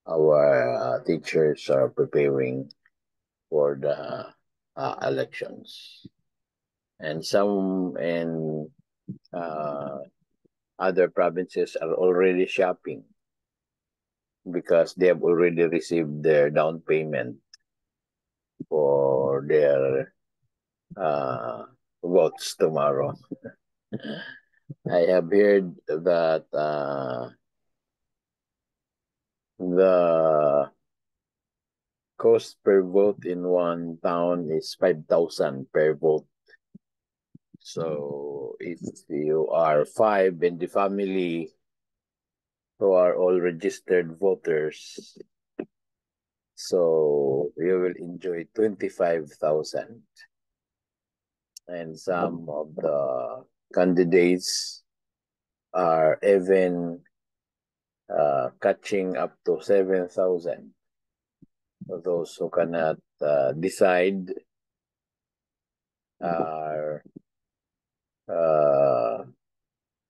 S6: our teachers are preparing for the elections. And some in other provinces are already shopping because they have already received their down payment for their votes tomorrow. I have heard that the cost per vote in one town is 5,000 per vote. So if you are 5 in the family who are all registered voters, so you will enjoy 25,000. And some of the candidates are even catching up to 7,000. Those who cannot decide are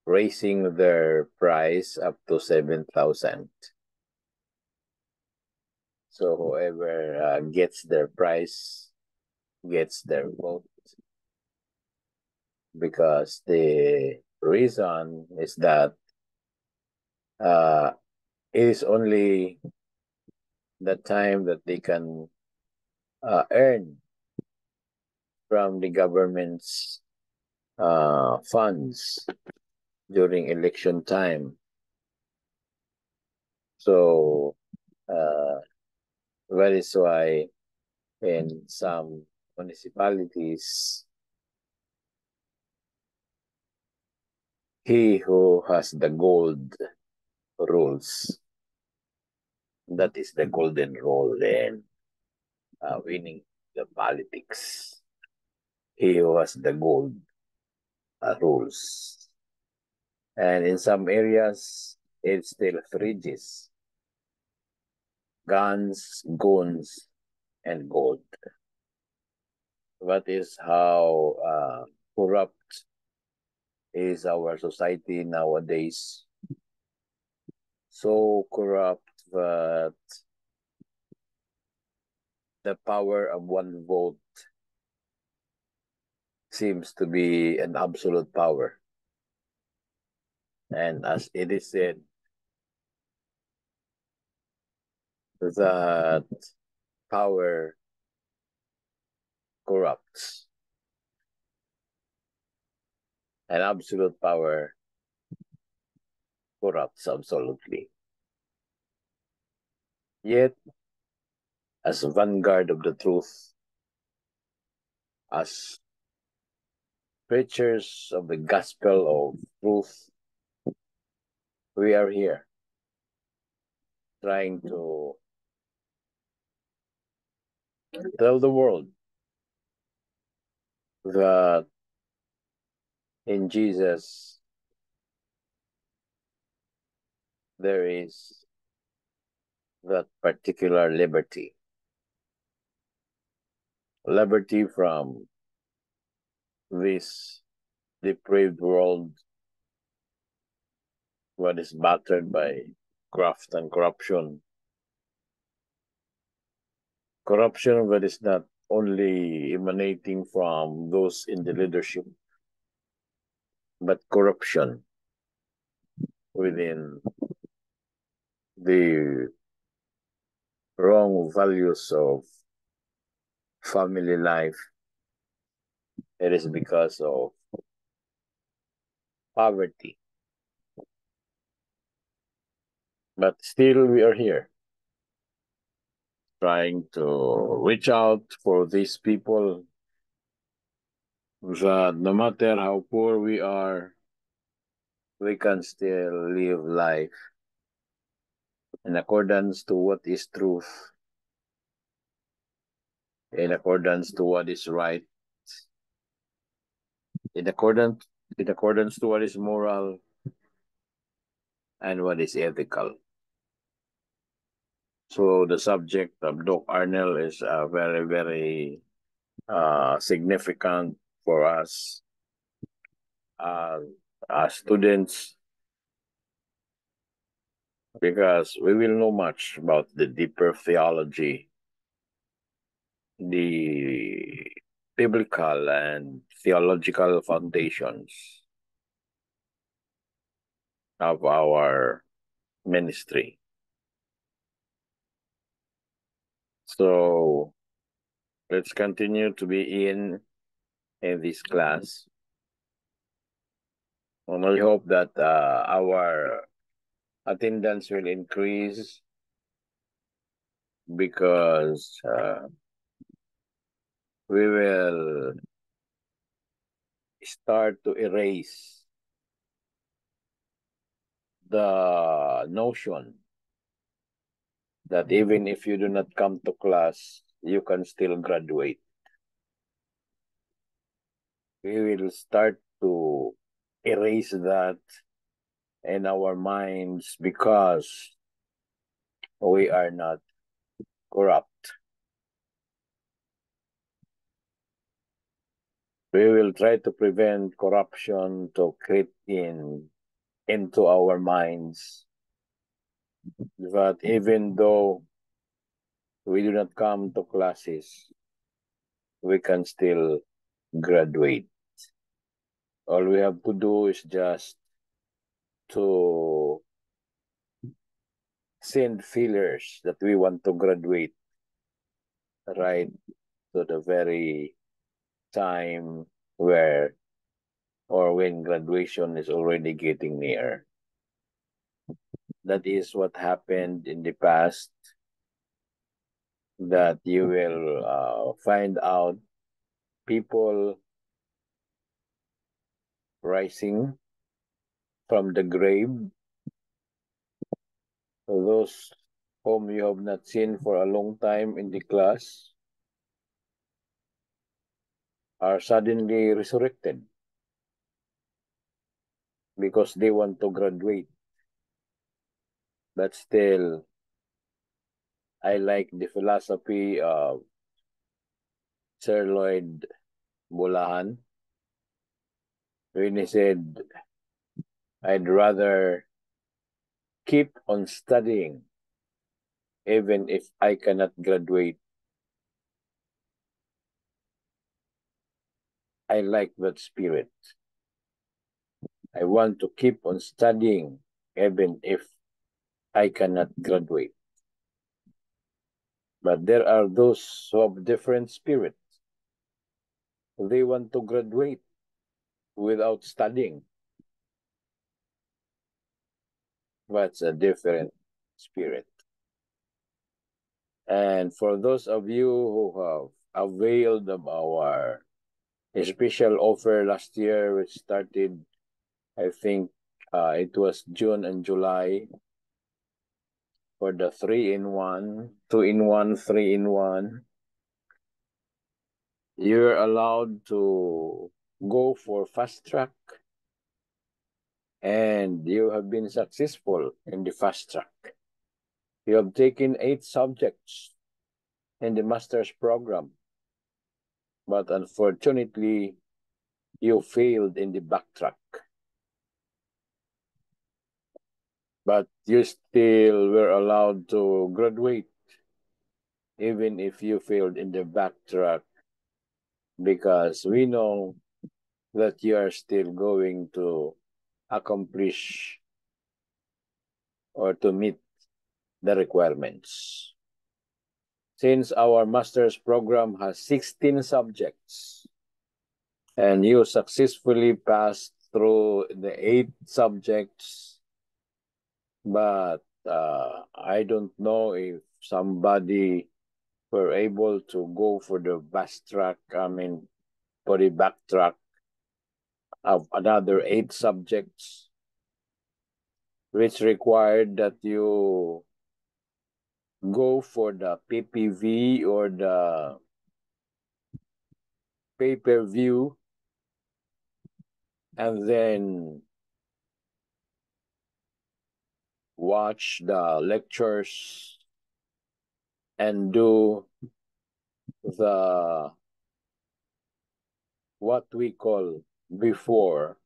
S6: raising their price up to 7,000. So whoever gets their prize gets their vote. Because the reason is that it is only the time that they can earn from the government's funds during election time. So that is why in some municipalities, he who has the gold rules. That is the golden rule in winning the politics. He who has the gold rules. And in some areas, it's still fridges, guns, goons, and gold. That is how corrupt is our society nowadays. So corrupt that the power of one vote seems to be an absolute power. And as it is said, that power corrupts. And absolute power corrupts absolutely. Yet, as a vanguard of the truth, as preachers of the gospel of truth, we are here trying to tell the world that in Jesus there is that particular liberty. Liberty from this depraved world, what is battered by graft and corruption. Corruption that is not only emanating from those in the leadership, but corruption within the wrong values of family life. It is because of poverty. But still we are here trying to reach out for these people that no matter how poor we are, we can still live life in accordance to what is truth, in accordance to what is right, in accordance to what is moral and what is ethical. So the subject of Doc Arnel is very, very significant for us as students, because we will know much about the deeper theology, the biblical and theological foundations of our ministry. So let's continue to be in this class. And I hope that our attendance will increase, because we will start to erase the notion that even if you do not come to class, you can still graduate. We will start to erase that in our minds, because we are not corrupt. We will try to prevent corruption to creep into our minds. But even though we do not come to classes, we can still graduate. All we have to do is just to send feelers that we want to graduate right to the very time where or when graduation is already getting near. That is what happened in the past, that you will find out people rising from the grave, those whom you have not seen for a long time in the class are suddenly resurrected because they want to graduate. But still, I like the philosophy of Sir Lloyd Bulahan when he said, I'd rather keep on studying even if I cannot graduate. I like that spirit. I want to keep on studying even if I cannot graduate. But there are those who have different spirits. They want to graduate without studying. That's a different spirit. And for those of you who have availed of our special offer last year, which started, I think it was June and July, for the 3-in-1, 2-in-1, 3-in-1, you're allowed to go for fast track, and you have been successful in the fast track. You have taken 8 subjects in the master's program, but unfortunately, you failed in the backtrack. But you still were allowed to graduate, even if you failed in the backtrack, because we know that you are still going to accomplish or to meet the requirements. Since our master's program has 16 subjects, and you successfully passed through the 8 subjects, but I don't know if somebody were able to go for the fast track, for the backtrack of another 8 subjects, which required that you go for the PPV or the pay-per-view, and then watch the lectures and do the what we call before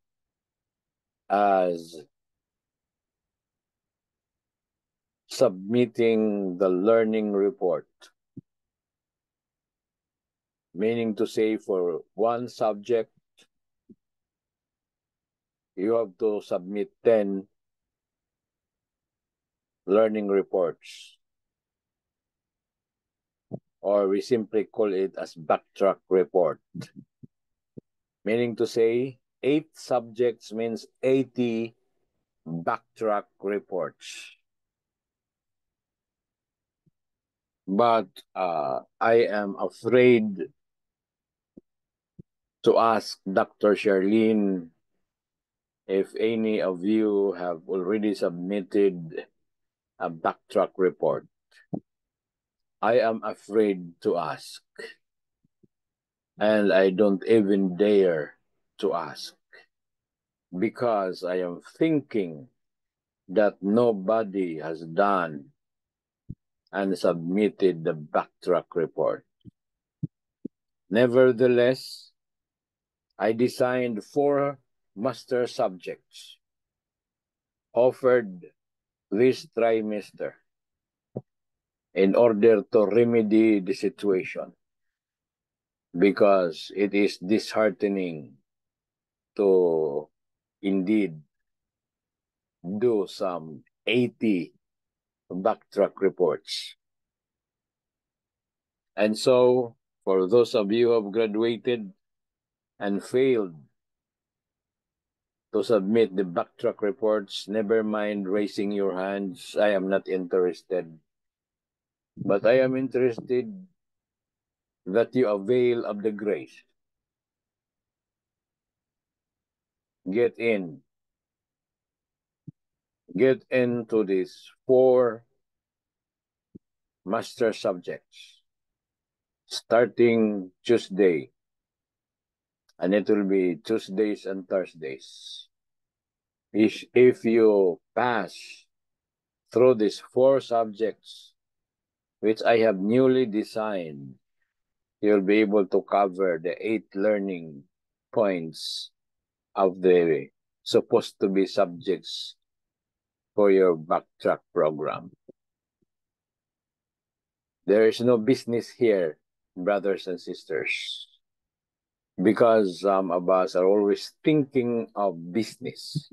S6: as submitting the learning report, meaning to say for one subject you have to submit 10 learning reports, or we simply call it as backtrack report, meaning to say 8 subjects means 80 backtrack reports. But I am afraid to ask Dr. Charlene if any of you have already submitted a backtrack report. I am afraid to ask, and I don't even dare to ask, because I am thinking that nobody has done and submitted the backtrack report. Nevertheless, I designed 4 master subjects offered this trimester, in order to remedy the situation, because it is disheartening to indeed do some 80 backtrack reports. And so, for those of you who have graduated and failed to submit the backtrack reports, never mind raising your hands. I am not interested. But I am interested that you avail of the grace. Get into these 4 master subjects starting Tuesday, and it will be Tuesdays and Thursdays. If you pass through these 4 subjects, which I have newly designed, you'll be able to cover the 8 learning points of the supposed to be subjects for your backtrack program. There is no business here, brothers and sisters, because some of us are always thinking of business.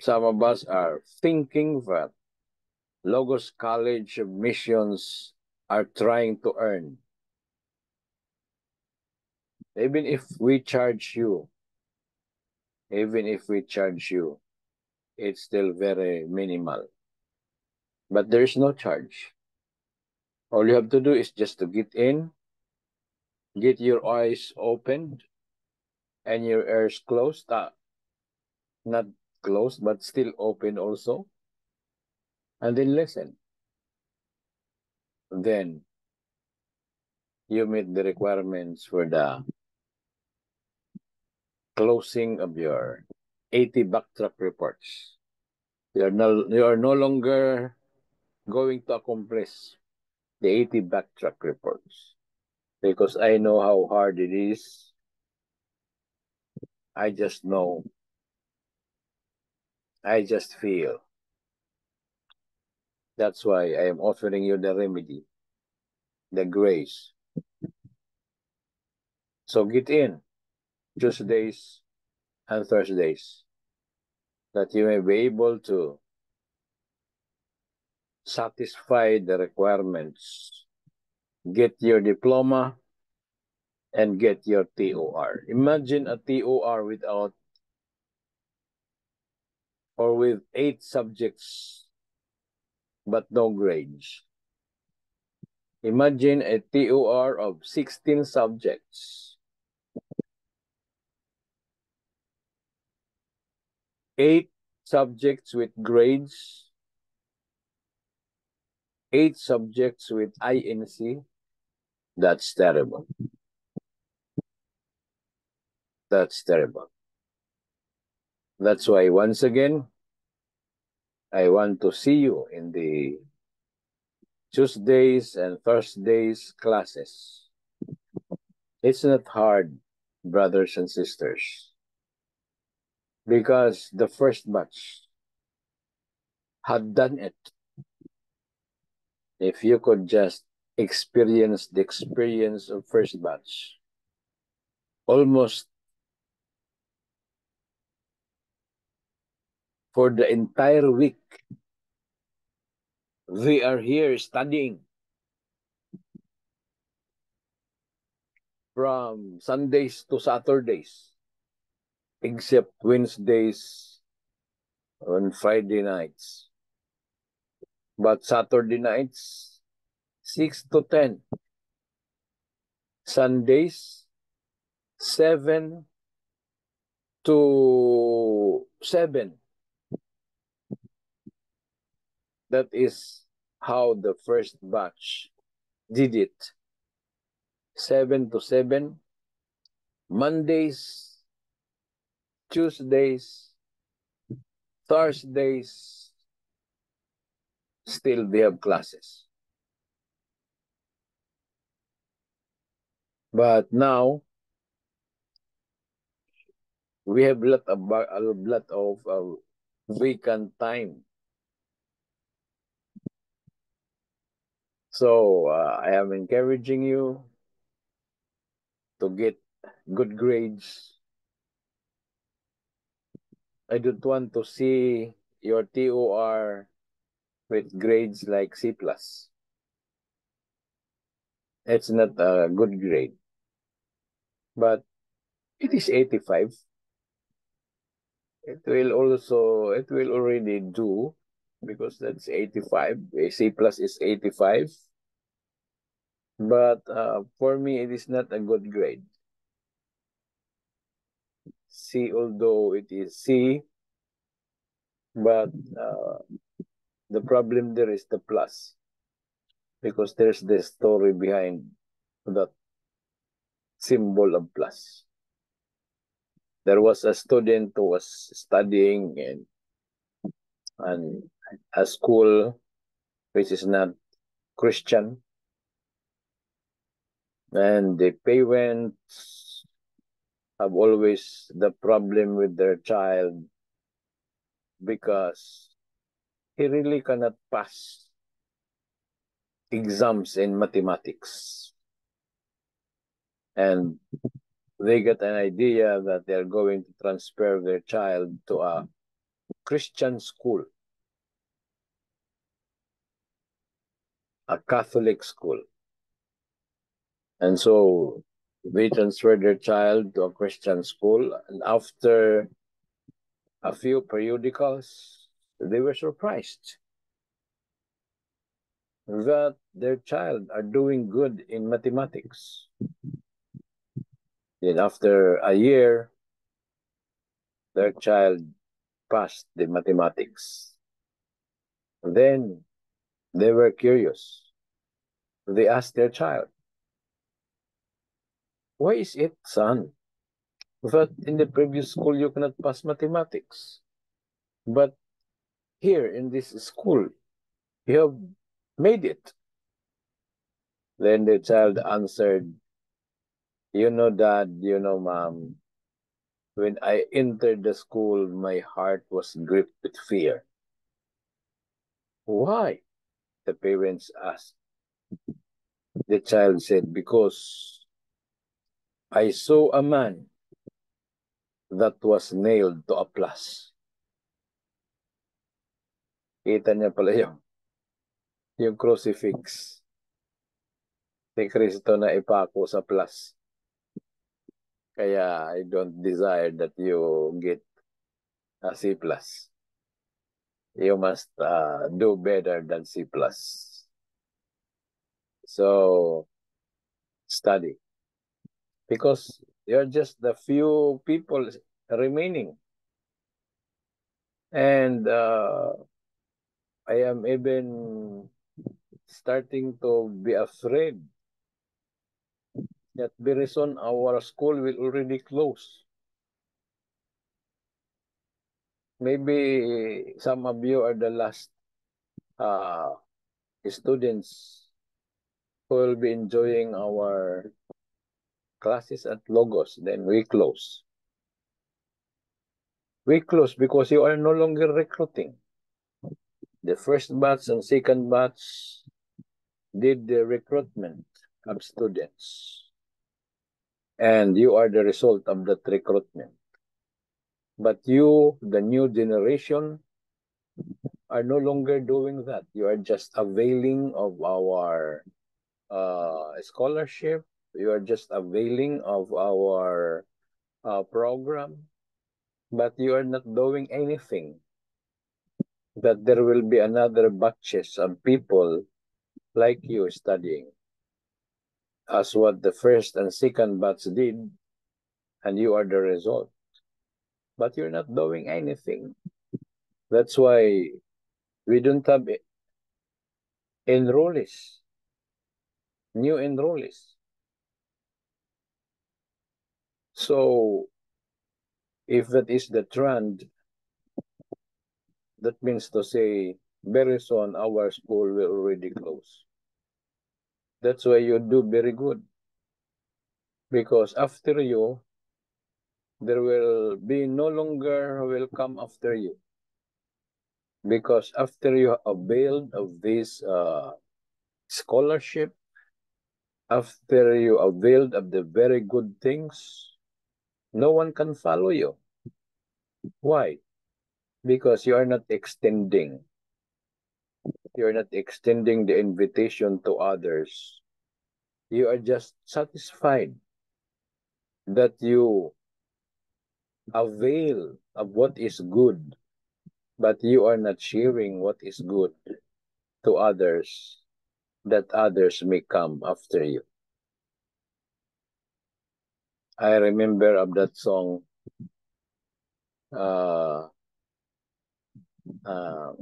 S6: Some of us are thinking that Logos College of Missions are trying to earn. Even if we charge you, it's still very minimal. But there is no charge. All you have to do is just to get in, get your eyes opened, and your ears closed. Not closed, but still open also. And then listen. Then you meet the requirements for the closing of your 80 backtrack reports. You are no longer going to accomplish the 80 backtrack reports, because I know how hard it is. I just know. I just feel. That's why I am offering you the remedy, the grace. So get in Tuesdays and Thursdays, that you may be able to satisfy the requirements, get your diploma, and get your TOR. Imagine a TOR without or with 8 subjects but no grades. Imagine a TOR of 16 subjects. 8 subjects with grades, 8 subjects with INC. That's terrible. That's terrible. That's why, once again, I want to see you in the Tuesdays and Thursdays classes. It's not hard, brothers and sisters, because the first batch had done it. If you could just experience the experience of first batch, almost for the entire week, they are here studying from Sundays to Saturdays, except Wednesdays and Friday nights. But Saturday nights, 6 to 10. Sundays, 7 to 7. That is how the first batch did it. 7 to 7. Mondays, Tuesdays, Thursdays, still they have classes. But now, we have a lot of vacant time So I am encouraging you to get good grades. I don't want to see your TOR with grades like C+. It's not a good grade. But it is 85. It will already do because that's 85. A C+ is 85. But for me, it is not a good grade. C, although it is C, but the problem there is the plus, because there's the story behind that symbol of plus. There was a student who was studying in a school which is not Christian, and the parents have always the problem with their child because he really cannot pass exams in mathematics. And they get an idea that they're going to transfer their child to a Christian school, a Catholic school. And so they transferred their child to a Christian school, and after a few periodicals, they were surprised that their child are doing good in mathematics. Then after a year, their child passed the mathematics. Then they were curious. They asked their child, "Why is it, son, that in the previous school you cannot pass mathematics, but here in this school you have made it?" Then the child answered, "You know, Dad, you know, Mom, when I entered the school, my heart was gripped with fear." "Why?" the parents asked. The child said, "Because I saw a man that was nailed to a plus." Kita niya pala yung crucifix ni Kristo na ipako sa plus. Kaya I don't desire that you get a C+. You must do better than C+. So study, because you're just the few people remaining. And I am even starting to be afraid that very soon our school will already close. Maybe some of you are the last students who will be enjoying our classes at Logos. Then we close. We close because you are no longer recruiting. The first batch and second batch did the recruitment of students. And you are the result of that recruitment. But you, the new generation, are no longer doing that. You are just availing of our scholarship. You are just availing of our program. But you are not doing anything. That there will be another batches of people like you studying, as what the first and second batch did, and you are the result. But you're not doing anything. That's why we don't have enrollees, new enrollees. So if that is the trend, that means to say very soon our school will already close. That's why you do very good, because after you, there will be no longer will come after you. Because after you availed of this scholarship, after you availed of the very good things, no one can follow you. Why? Because you are not extending. You're not extending the invitation to others. You are just satisfied that you avail of what is good, but you are not sharing what is good to others, that others may come after you. I remember of that song, uh, uh,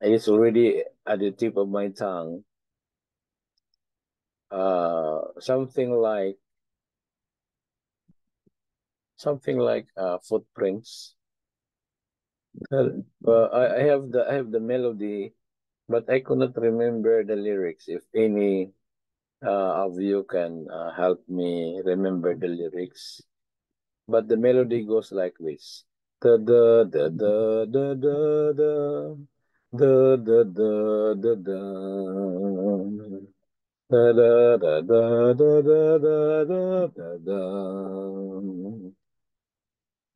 S6: it's already at the tip of my tongue. Something like footprints. I have the melody, but I could not remember the lyrics. If any of you can help me remember the lyrics, but the melody goes like this: da da da da da da da da da da da da. Da da da da da da da da da da.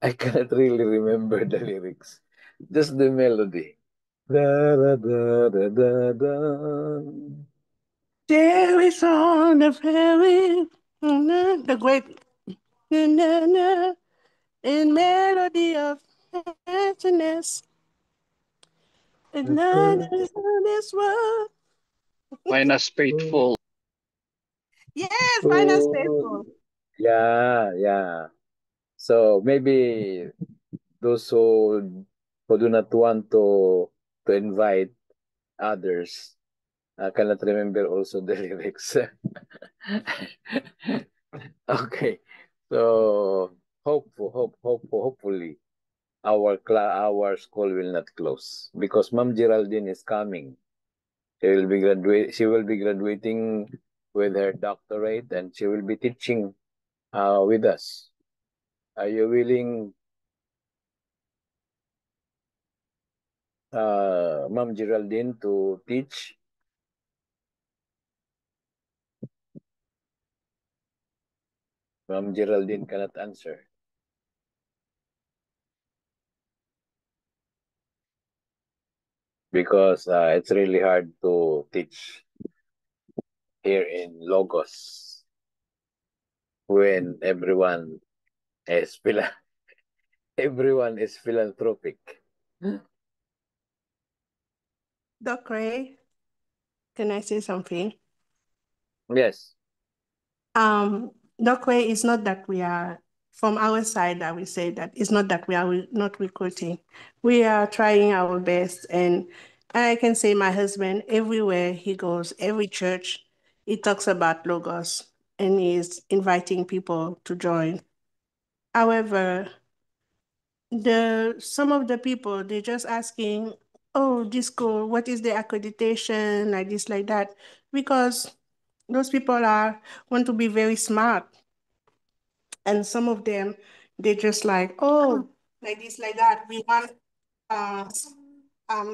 S6: I cannot really remember the lyrics, just the melody. Da da da da da da.
S4: There is on the ferry, the great in melody of happiness. And none is in this world.
S7: Find us faithful.
S4: Yes, find us faithful.
S6: Yeah. So maybe those who do not want to invite others cannot remember also the lyrics. Okay, so hopefully our school will not close because Ma'am Geraldine is coming. She will be graduating with her doctorate, and she will be teaching with us. Are you willing, Ma'am Geraldine, to teach? Ma'am Geraldine cannot answer. Because it's really hard to teach here in Logos when everyone is philanthropic.
S4: Doc Ray, can I say something?
S6: Yes.
S4: Doc Ray, it's not that we are, from our side, I will say that it's not that we are not recruiting. We are trying our best. And I can say my husband, everywhere he goes, every church, he talks about Logos and he's inviting people to join. However, some of the people, they're just asking, oh, this school, what is the accreditation, like this, like that, because those people want to be very smart. And some of them, they just like, oh, like this, like that. We want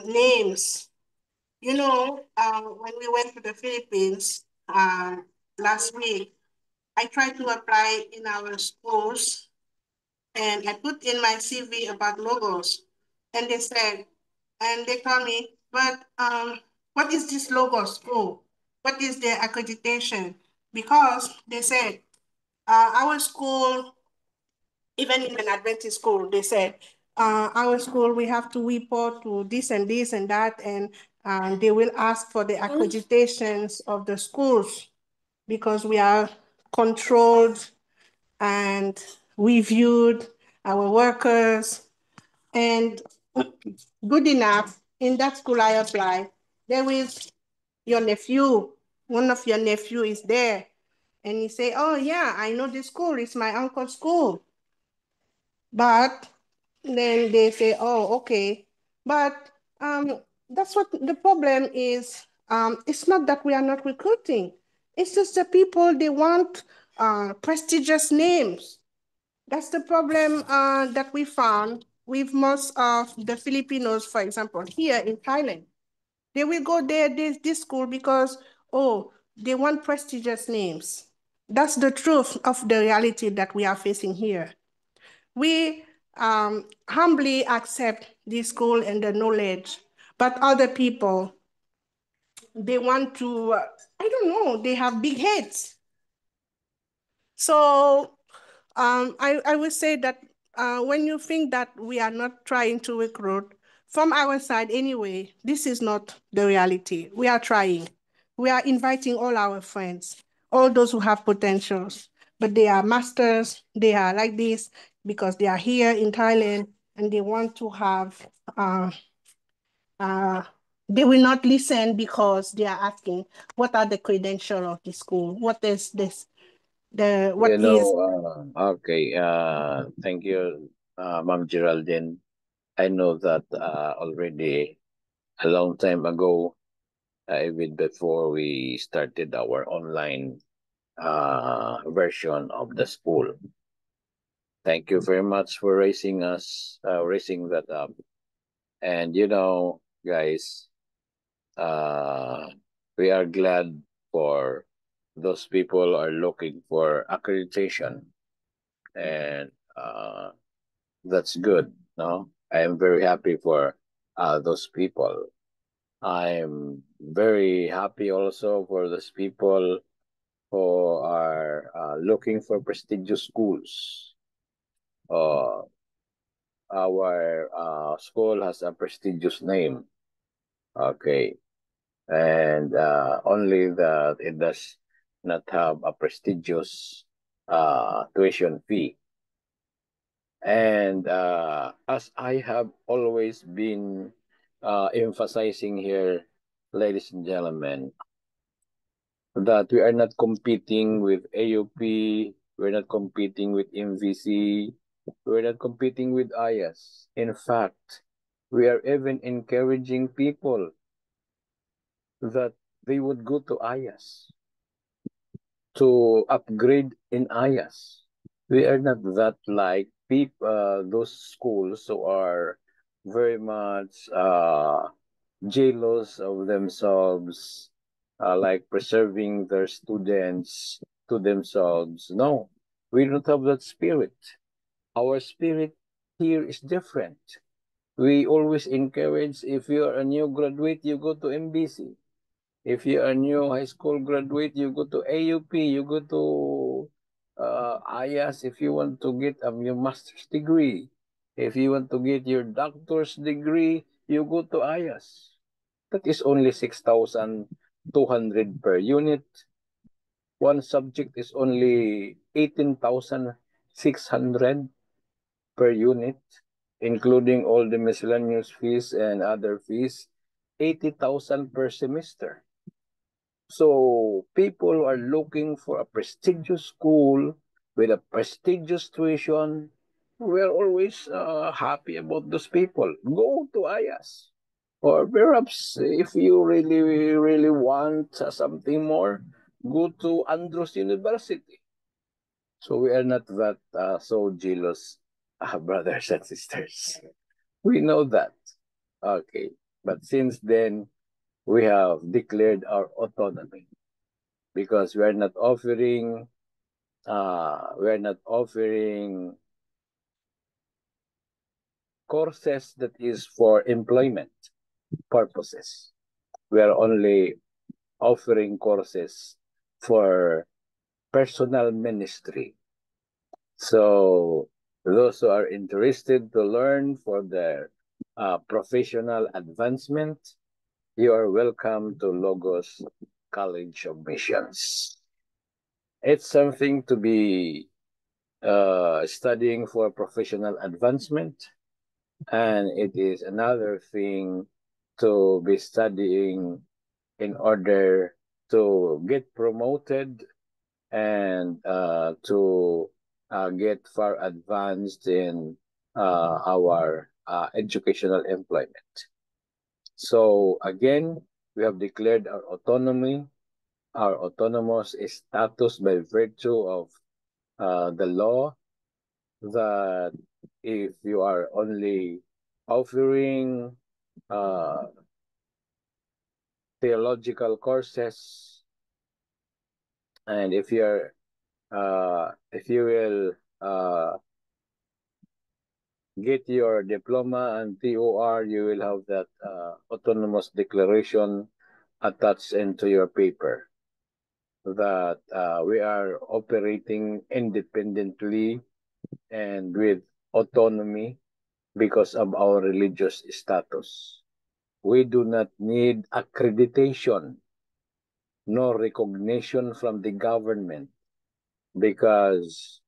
S4: names. You know, when we went to the Philippines last week, I tried to apply in our schools and I put in my CV about Logos. And they said, and they told me, but what is this Logos school? What is the accreditation? Because they said, our school, even in an Adventist school, they said, our school, we have to report to this and this and that, and they will ask for the accreditations of the schools because we are controlled and reviewed our workers. And good enough, in that school I apply, there is your nephew, one of your nephew is there. And he say, oh yeah, I know this school, it's my uncle's school. But then they say, oh, okay. But that's what the problem is. It's not that we are not recruiting. It's just the people, they want prestigious names. That's the problem that we found with most of the Filipinos, for example, here in Thailand. They will go there, this school, because, oh, they want prestigious names. That's the truth of the reality that we are facing here. We humbly accept this school and the knowledge, but other people, they want to, I don't know, they have big heads. So I would say that when you think that we are not trying to recruit, from our side anyway, this is not the reality. We are trying. We are inviting all our friends, all those who have potentials, but they are masters, they are like this because they are here in Thailand and they want to have, they will not listen because they are asking, what are the credentials of the school? What is this? What is
S6: Okay, thank you, Ma'am Geraldine. I know that already a long time ago, even before we started our online version of the school. Thank you very much for raising that up. And guys, we are glad for those people are looking for accreditation, and that's good. No, I am very happy for those people. I'm very happy also for those people who are looking for prestigious schools. Our school has a prestigious name. Okay, and only that it does not have a prestigious tuition fee. And as I have always been emphasizing here, ladies and gentlemen, that we are not competing with AUP, we're not competing with MVC, we're not competing with IAS. In fact, we are even encouraging people that they would go to IAS to upgrade in IAS. We are not that like those schools who are very much jealous of themselves, like preserving their students to themselves. No, we don't have that spirit. Our spirit here is different. We always encourage, if you are a new graduate, you go to MBC. If you are a new high school graduate, you go to AUP, you go to IAS if you want to get your master's degree. If you want to get your doctor's degree, you go to IAS. That is only 6,200 per unit. One subject is only 18,600 per unit, including all the miscellaneous fees and other fees, 80,000 per semester. So people are looking for a prestigious school with a prestigious tuition. We're always happy about those people. Go to IAS. Or perhaps if you really, really want something more, go to Andrews University. So we are not that so jealous, brothers and sisters. We know that. Okay. But since then, we have declared our autonomy because we're not offering courses that is for employment purposes. We are only offering courses for personal ministry. So those who are interested to learn for their professional advancement, you are welcome to Logos College of Missions. It's something to be studying for professional advancement, and it is another thing to be studying in order to get promoted and to get far advanced in our educational employment. So again, we have declared our autonomy, our autonomous status by virtue of the law, that if you are only offering theological courses And if you will get your diploma and TOR, you will have that autonomous declaration attached into your paper that we are operating independently and with autonomy because of our religious status. We do not need accreditation nor recognition from the government because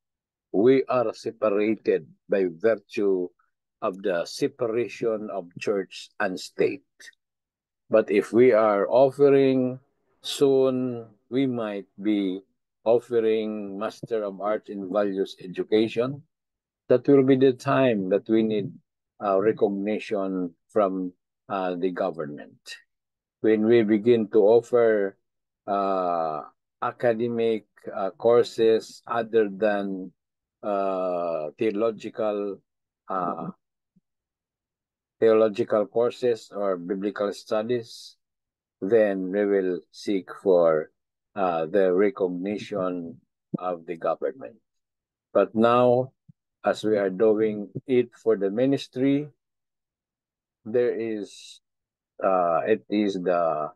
S6: we are separated by virtue of the separation of church and state. But if we are offering, soon we might be offering Master of Arts in Values education. That will be the time that we need recognition from the government. When we begin to offer academic courses other than theological courses or biblical studies, then we will seek for the recognition of the government. But now, as we are doing it for the ministry, there is it is the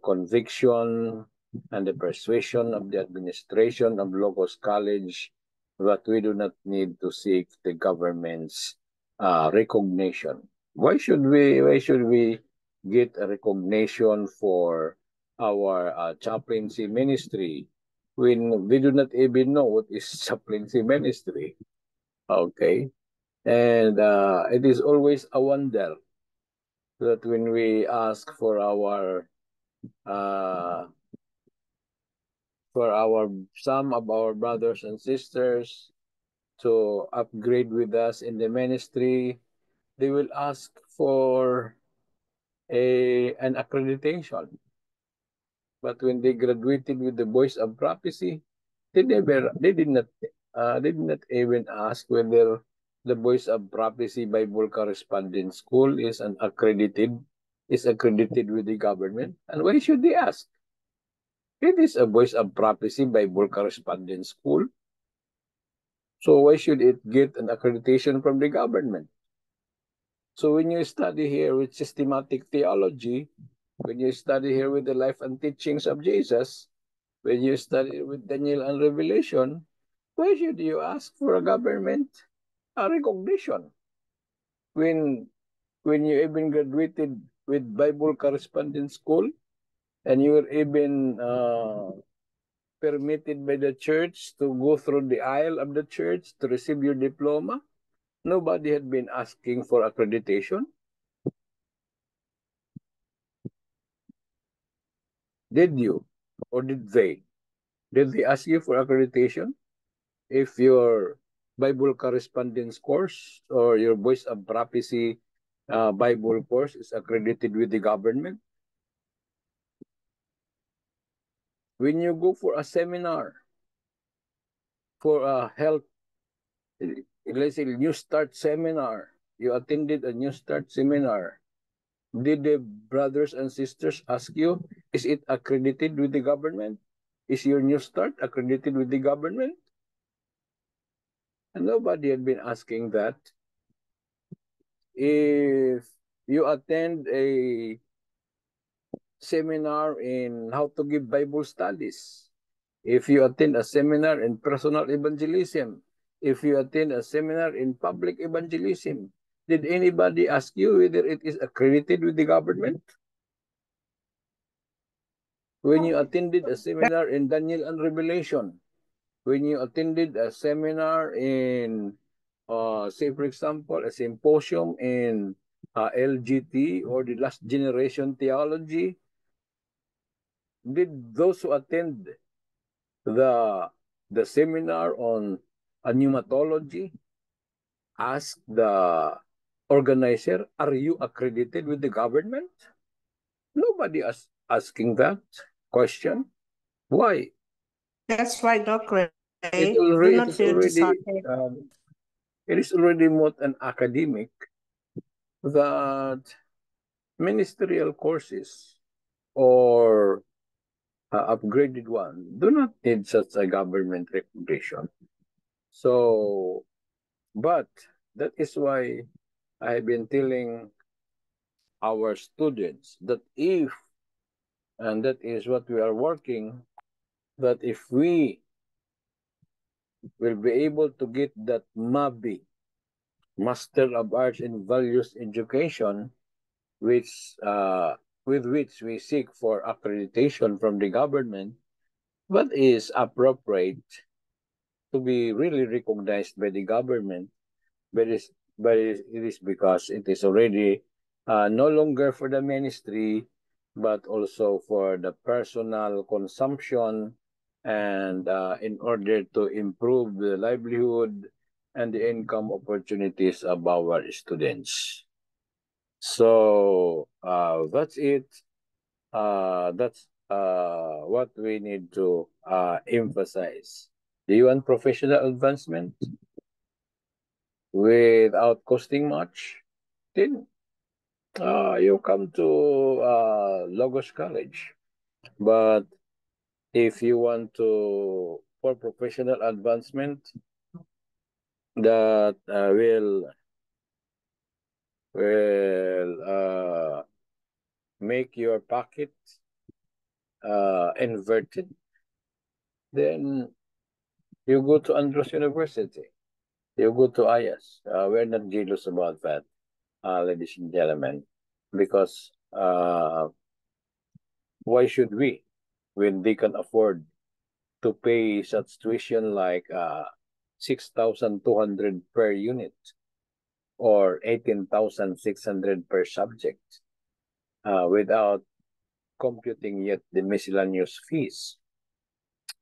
S6: conviction and the persuasion of the administration of Logos College that we do not need to seek the government's recognition. Why should we get a recognition for our chaplaincy ministry when we do not even know what is chaplaincy ministry? Okay, and it is always a wonder that when we ask for our some of our brothers and sisters to upgrade with us in the ministry, they will ask for an accreditation. But when they graduated with the Voice of Prophecy, they did not even ask whether the Voice of Prophecy Bible Correspondence School is accredited with the government. And why should they ask? It is a Voice of Prophecy Bible Correspondence School. So why should it get an accreditation from the government? So when you study here with systematic theology, when you study here with the life and teachings of Jesus, when you study with Daniel and Revelation, why should you ask for a government recognition? When you even graduated with Bible Correspondence School, and you were even permitted by the church to go through the aisle of the church to receive your diploma, nobody had been asking for accreditation. Did you? Or did they? Did they ask you for accreditation? If your Bible Correspondence course or your Voice of Prophecy Bible course is accredited with the government? When you go for a seminar for a health, let's say New Start seminar, you attended a New Start seminar, did the brothers and sisters ask you, is it accredited with the government? Is your New Start accredited with the government? And nobody had been asking that. If you attend a seminar in how to give Bible studies, if you attend a seminar in personal evangelism, if you attend a seminar in public evangelism, did anybody ask you whether it is accredited with the government? When you attended a seminar in Daniel and Revelation, when you attended a seminar in, say for example, a symposium in LGT or the Last Generation Theology, did those who attend the seminar on pneumatology ask the organizer, are you accredited with the government? Nobody is asking that question. Why?
S4: That's why, Dr.
S6: It is already more an academic that ministerial courses or upgraded one do not need such a government recognition. So, but that is why I've been telling our students that if, and that is what we are working, that if we will be able to get that MABI, Master of Arts in Values Education, which with which we seek for accreditation from the government, what is appropriate to be really recognized by the government, but it is because it is already no longer for the ministry, but also for the personal consumption, and in order to improve the livelihood and the income opportunities of our students. So that's it. That's what we need to emphasize. Do you want professional advancement without costing much? Then you come to Logos College. But if you want to for professional advancement that will make your pocket inverted, then you go to Andros University. You go to IAS. We're not jealous about that, ladies and gentlemen, because why should we when they can afford to pay such tuition like 6,200 per unit or 18,600 per subject without computing yet the miscellaneous fees,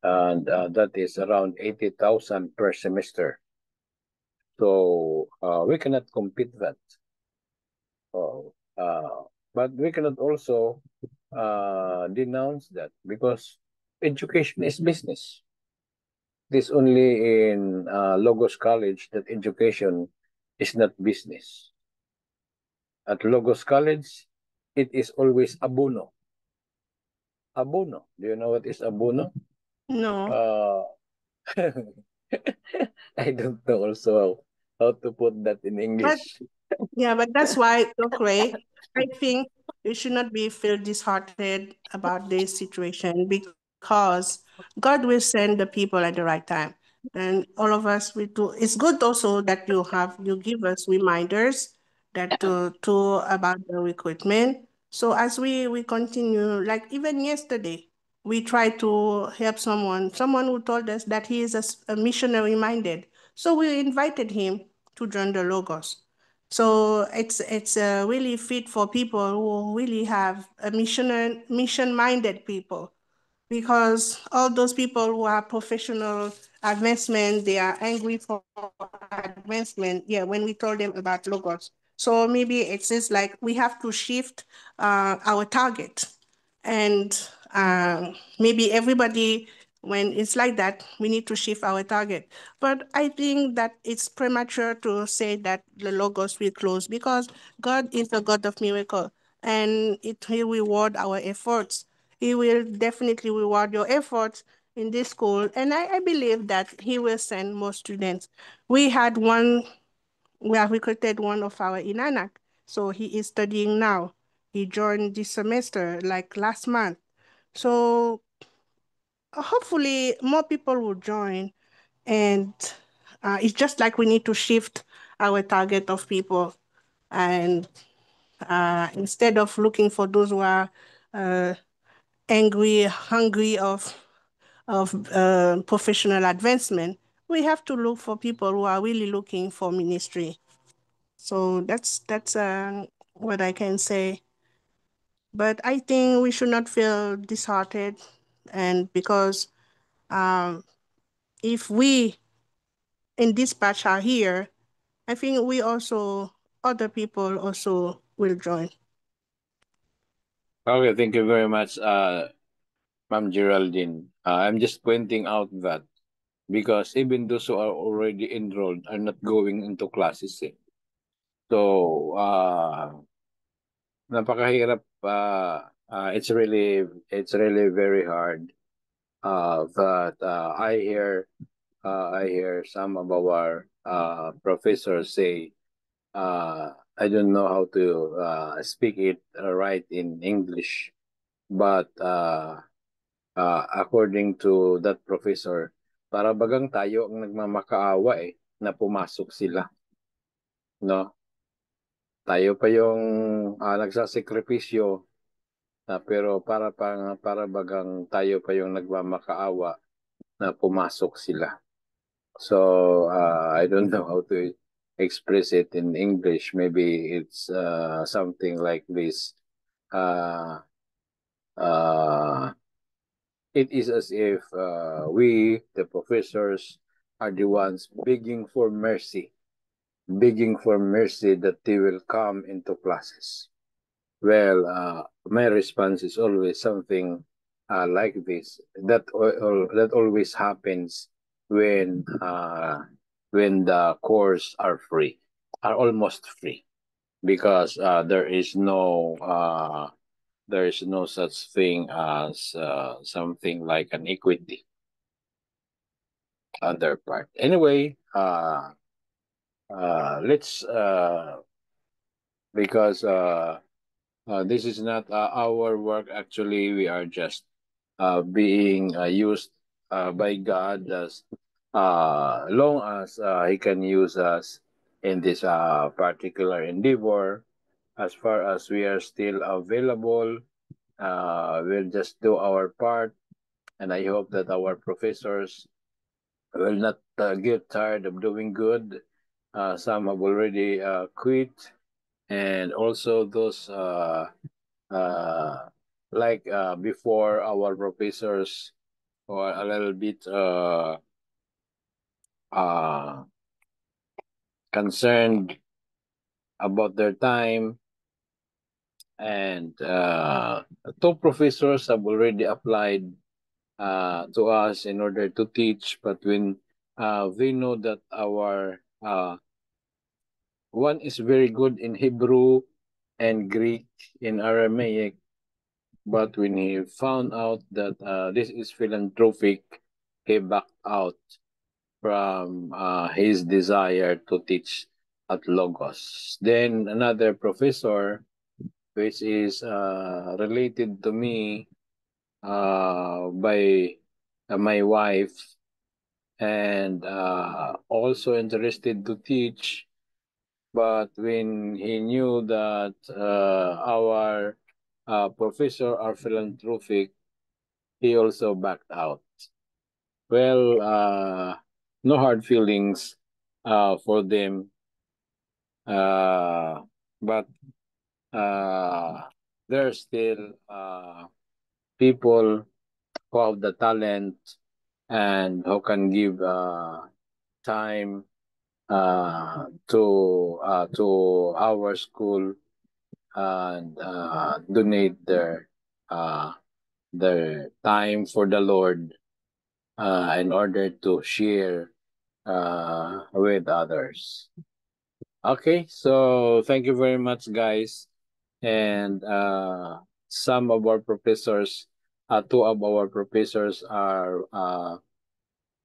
S6: and that is around 80,000 per semester. So we cannot compete that. But we cannot also denounce that because education is business. It is only in Logos College that education is not business. At Logos College, it is always abono. Abono. Do you know what is abono?
S4: No.
S6: I don't know also how to put that in English.
S4: Yeah, but that's why, okay, I think you should not be feel disheartened about this situation because God will send the people at the right time. And all of us we do. It's good also that you give us reminders that to about the recruitment. So as we continue, like even yesterday, we tried to help someone who told us that he is a missionary minded. So we invited him to join the Logos. So it's really fit for people who really have a mission minded people, because all those people who are professional advancement, they are angry for advancement. Yeah, when we told them about Logos. So maybe it's just like we have to shift our target, and maybe everybody, when it's like that, we need to shift our target. But I think that it's premature to say that the Logos will close, because God is a God of miracle, and it will reward our efforts. He will definitely reward your efforts in this school, and I believe that he will send more students. We have recruited one of our Inanak, so he is studying now. He joined this semester, like last month. So hopefully more people will join, and it's just like we need to shift our target of people, and instead of looking for those who are uh, angry, hungry of professional advancement, we have to look for people who are really looking for ministry. So that's what I can say. But I think we should not feel disheartened, and because um, if we in this batch are here, I think we also other people also will join.
S6: Okay, thank you very much, Ma'am Geraldine. I'm just pointing out that because even those who are already enrolled are not going into classes. So, napakahirap it's really very hard. But I hear some of our professors say, I don't know how to speak it right in English, but according to that professor, para bagang tayo ang nagmamakaawa na pumasok sila, no? Tayo pa yung nagsasakripisyo, pero para bagang tayo pa yung nagmamakaawa na pumasok sila. So I don't know how to express it in English. Maybe it's something like this. It is as if we, the professors, are the ones begging for mercy that they will come into classes. Well, my response is always something like this. That always happens when the course are almost free, because there is no such thing as something like an equity on their part. Anyway, let's because this is not our work. Actually, we are just being used by God, as long as He can use us in this particular endeavor. As far as we are still available, we'll just do our part, and I hope that our professors will not get tired of doing good. Some have already quit, and also those like before, our professors were a little bit concerned about their time, and two professors have already applied to us in order to teach, but when they know that our one is very good in Hebrew and Greek in Aramaic, but when he found out that this is philanthropic, he backed out from his desire to teach at Logos. Then another professor, which is related to me by my wife, and also interested to teach, but when he knew that our professor are philanthropic, he also backed out. Well, no hard feelings for them, but there are still people who have the talent and who can give time to our school and donate their time for the Lord in order to share with others. Okay, so thank you very much, guys. And some of our professors, two of our professors are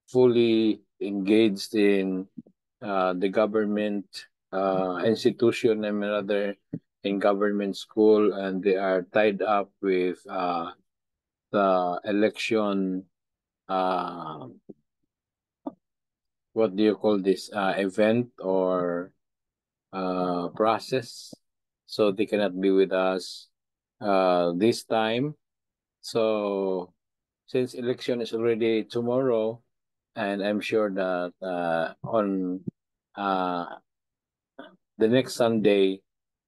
S6: fully engaged in the government institution, and another in government school, and they are tied up with the election, what do you call this, event or process. So they cannot be with us this time. So since election is already tomorrow, and I'm sure that on the next Sunday,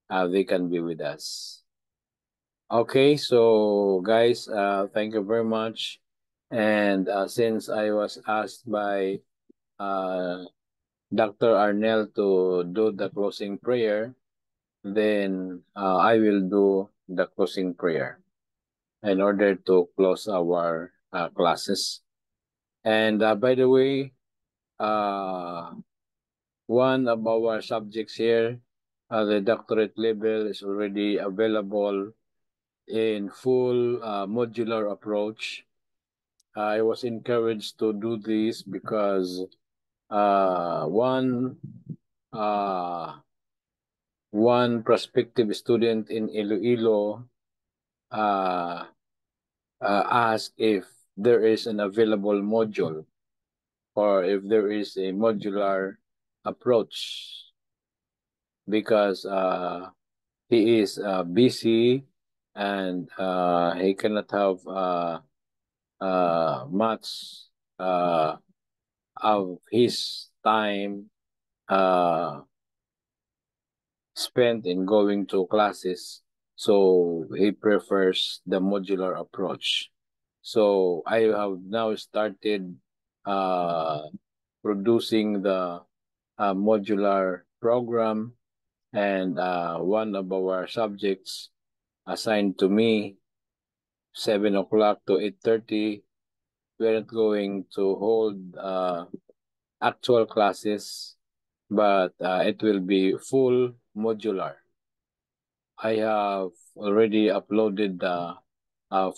S6: they can be with us. Okay, so guys, thank you very much. And since I was asked by Dr. Arnel to do the closing prayer, then I will do the closing prayer in order to close our classes. And by the way, one of our subjects here, the doctorate level, is already available in full modular approach. I was encouraged to do this because one prospective student in Iloilo asked if there is an available module or if there is a modular approach because he is busy and he cannot have much of his time spent in going to classes. So he prefers the modular approach. So I have now started producing the modular program, and one of our subjects assigned to me 7 o'clock to 8:30. We're not going to hold actual classes, but it will be full modular. I have already uploaded the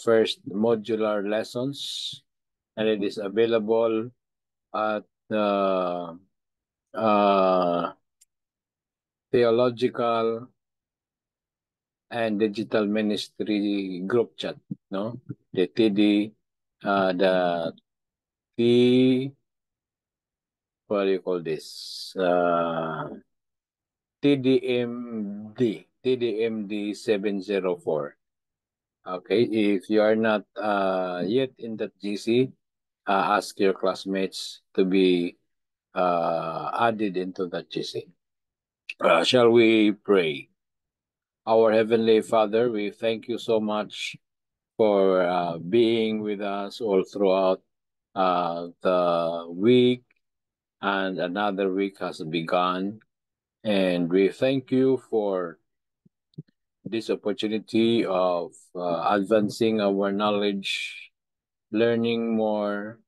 S6: first modular lessons, and it is available at the theological and digital ministry group chat, no? The TD, the T, what do you call this? TDMD 704. Okay, if you are not yet in that GC, ask your classmates to be added into that GC. Shall we pray? Our Heavenly Father, we thank you so much for being with us all throughout the week, and another week has begun. And we thank you for this opportunity of advancing our knowledge, learning more,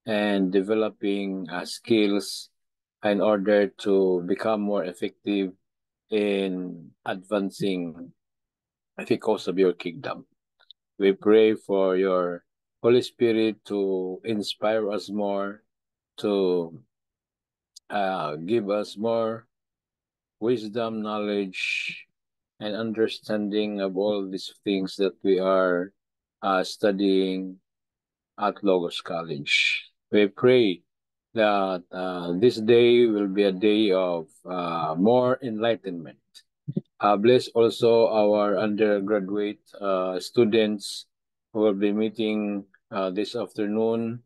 S6: and developing skills in order to become more effective in advancing the cause of your kingdom. We pray for your Holy Spirit to inspire us more, to give us more wisdom, knowledge, and understanding of all these things that we are studying at Logos College. We pray that this day will be a day of more enlightenment. Bless also our undergraduate students who will be meeting this afternoon,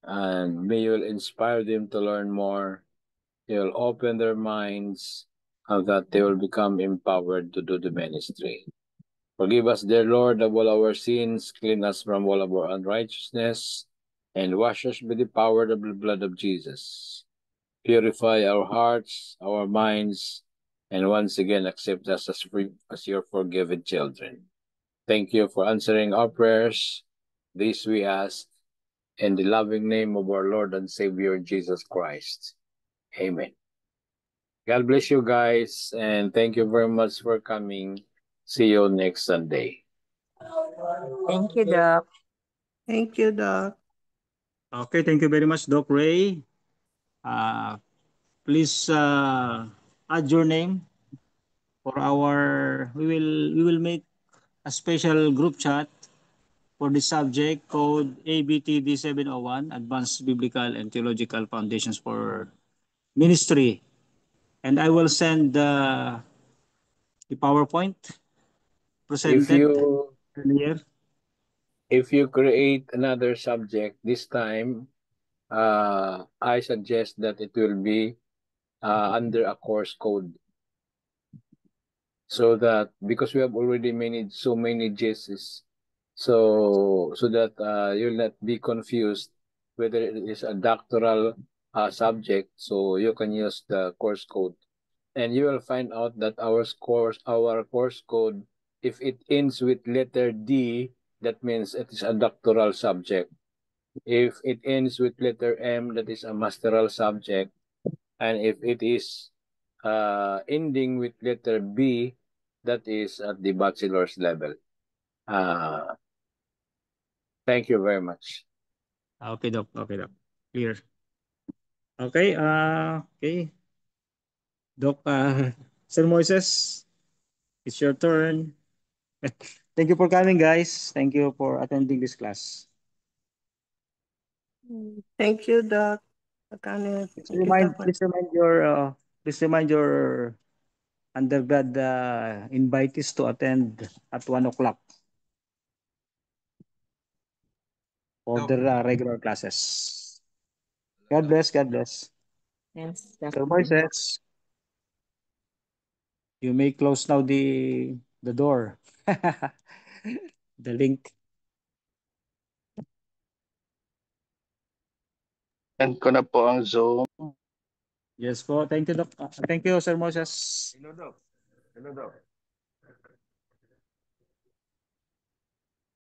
S6: and may you inspire them to learn more. You'll open their minds that they will become empowered to do the ministry. Forgive us, dear Lord, of all our sins, clean us from all of our unrighteousness, and wash us with the power of the blood of Jesus. Purify our hearts, our minds, and once again accept us as your forgiven children. Thank you for answering our prayers. This we ask in the loving name of our Lord and Savior Jesus Christ. Amen. God bless you guys, and thank you very much for coming. See you next Sunday.
S3: Thank you, Doc.
S4: Thank you, Doc.
S1: Okay, thank you very much, Doc Ray. Please add your name for we will make a special group chat for the subject code ABTD 701, Advanced Biblical and Theological Foundations for Ministry. And I will send the PowerPoint presented earlier.
S6: If you create another subject this time, I suggest that it will be under a course code, so that because we have already managed so many JSs, so that you'll not be confused whether it is a doctoral subject. So you can use the course code, and you will find out that our course code, if it ends with letter D, that means it is a doctoral subject. If it ends with letter M, that is a masteral subject. And if it is ending with letter B, that is at the bachelor's level. Thank you very much.
S1: Okay, Doc. Okay, Doc. Clear. Okay, okay. Doc, Sir Moises, it's your turn. Thank you for coming, guys. Thank you for attending this class.
S4: Thank you, Doc. Kenneth. Thank you, Doc.
S1: Please remind your undergrad invitees to attend at 1 o'clock for their regular classes. God bless. God bless.
S3: Yes,
S1: Sir Moises, you may close now the door. The link.
S7: End ko na po ang Zoom.
S1: Yes po. Thank you, Doc. Thank you, Sir Moses.
S5: Hello, Doc.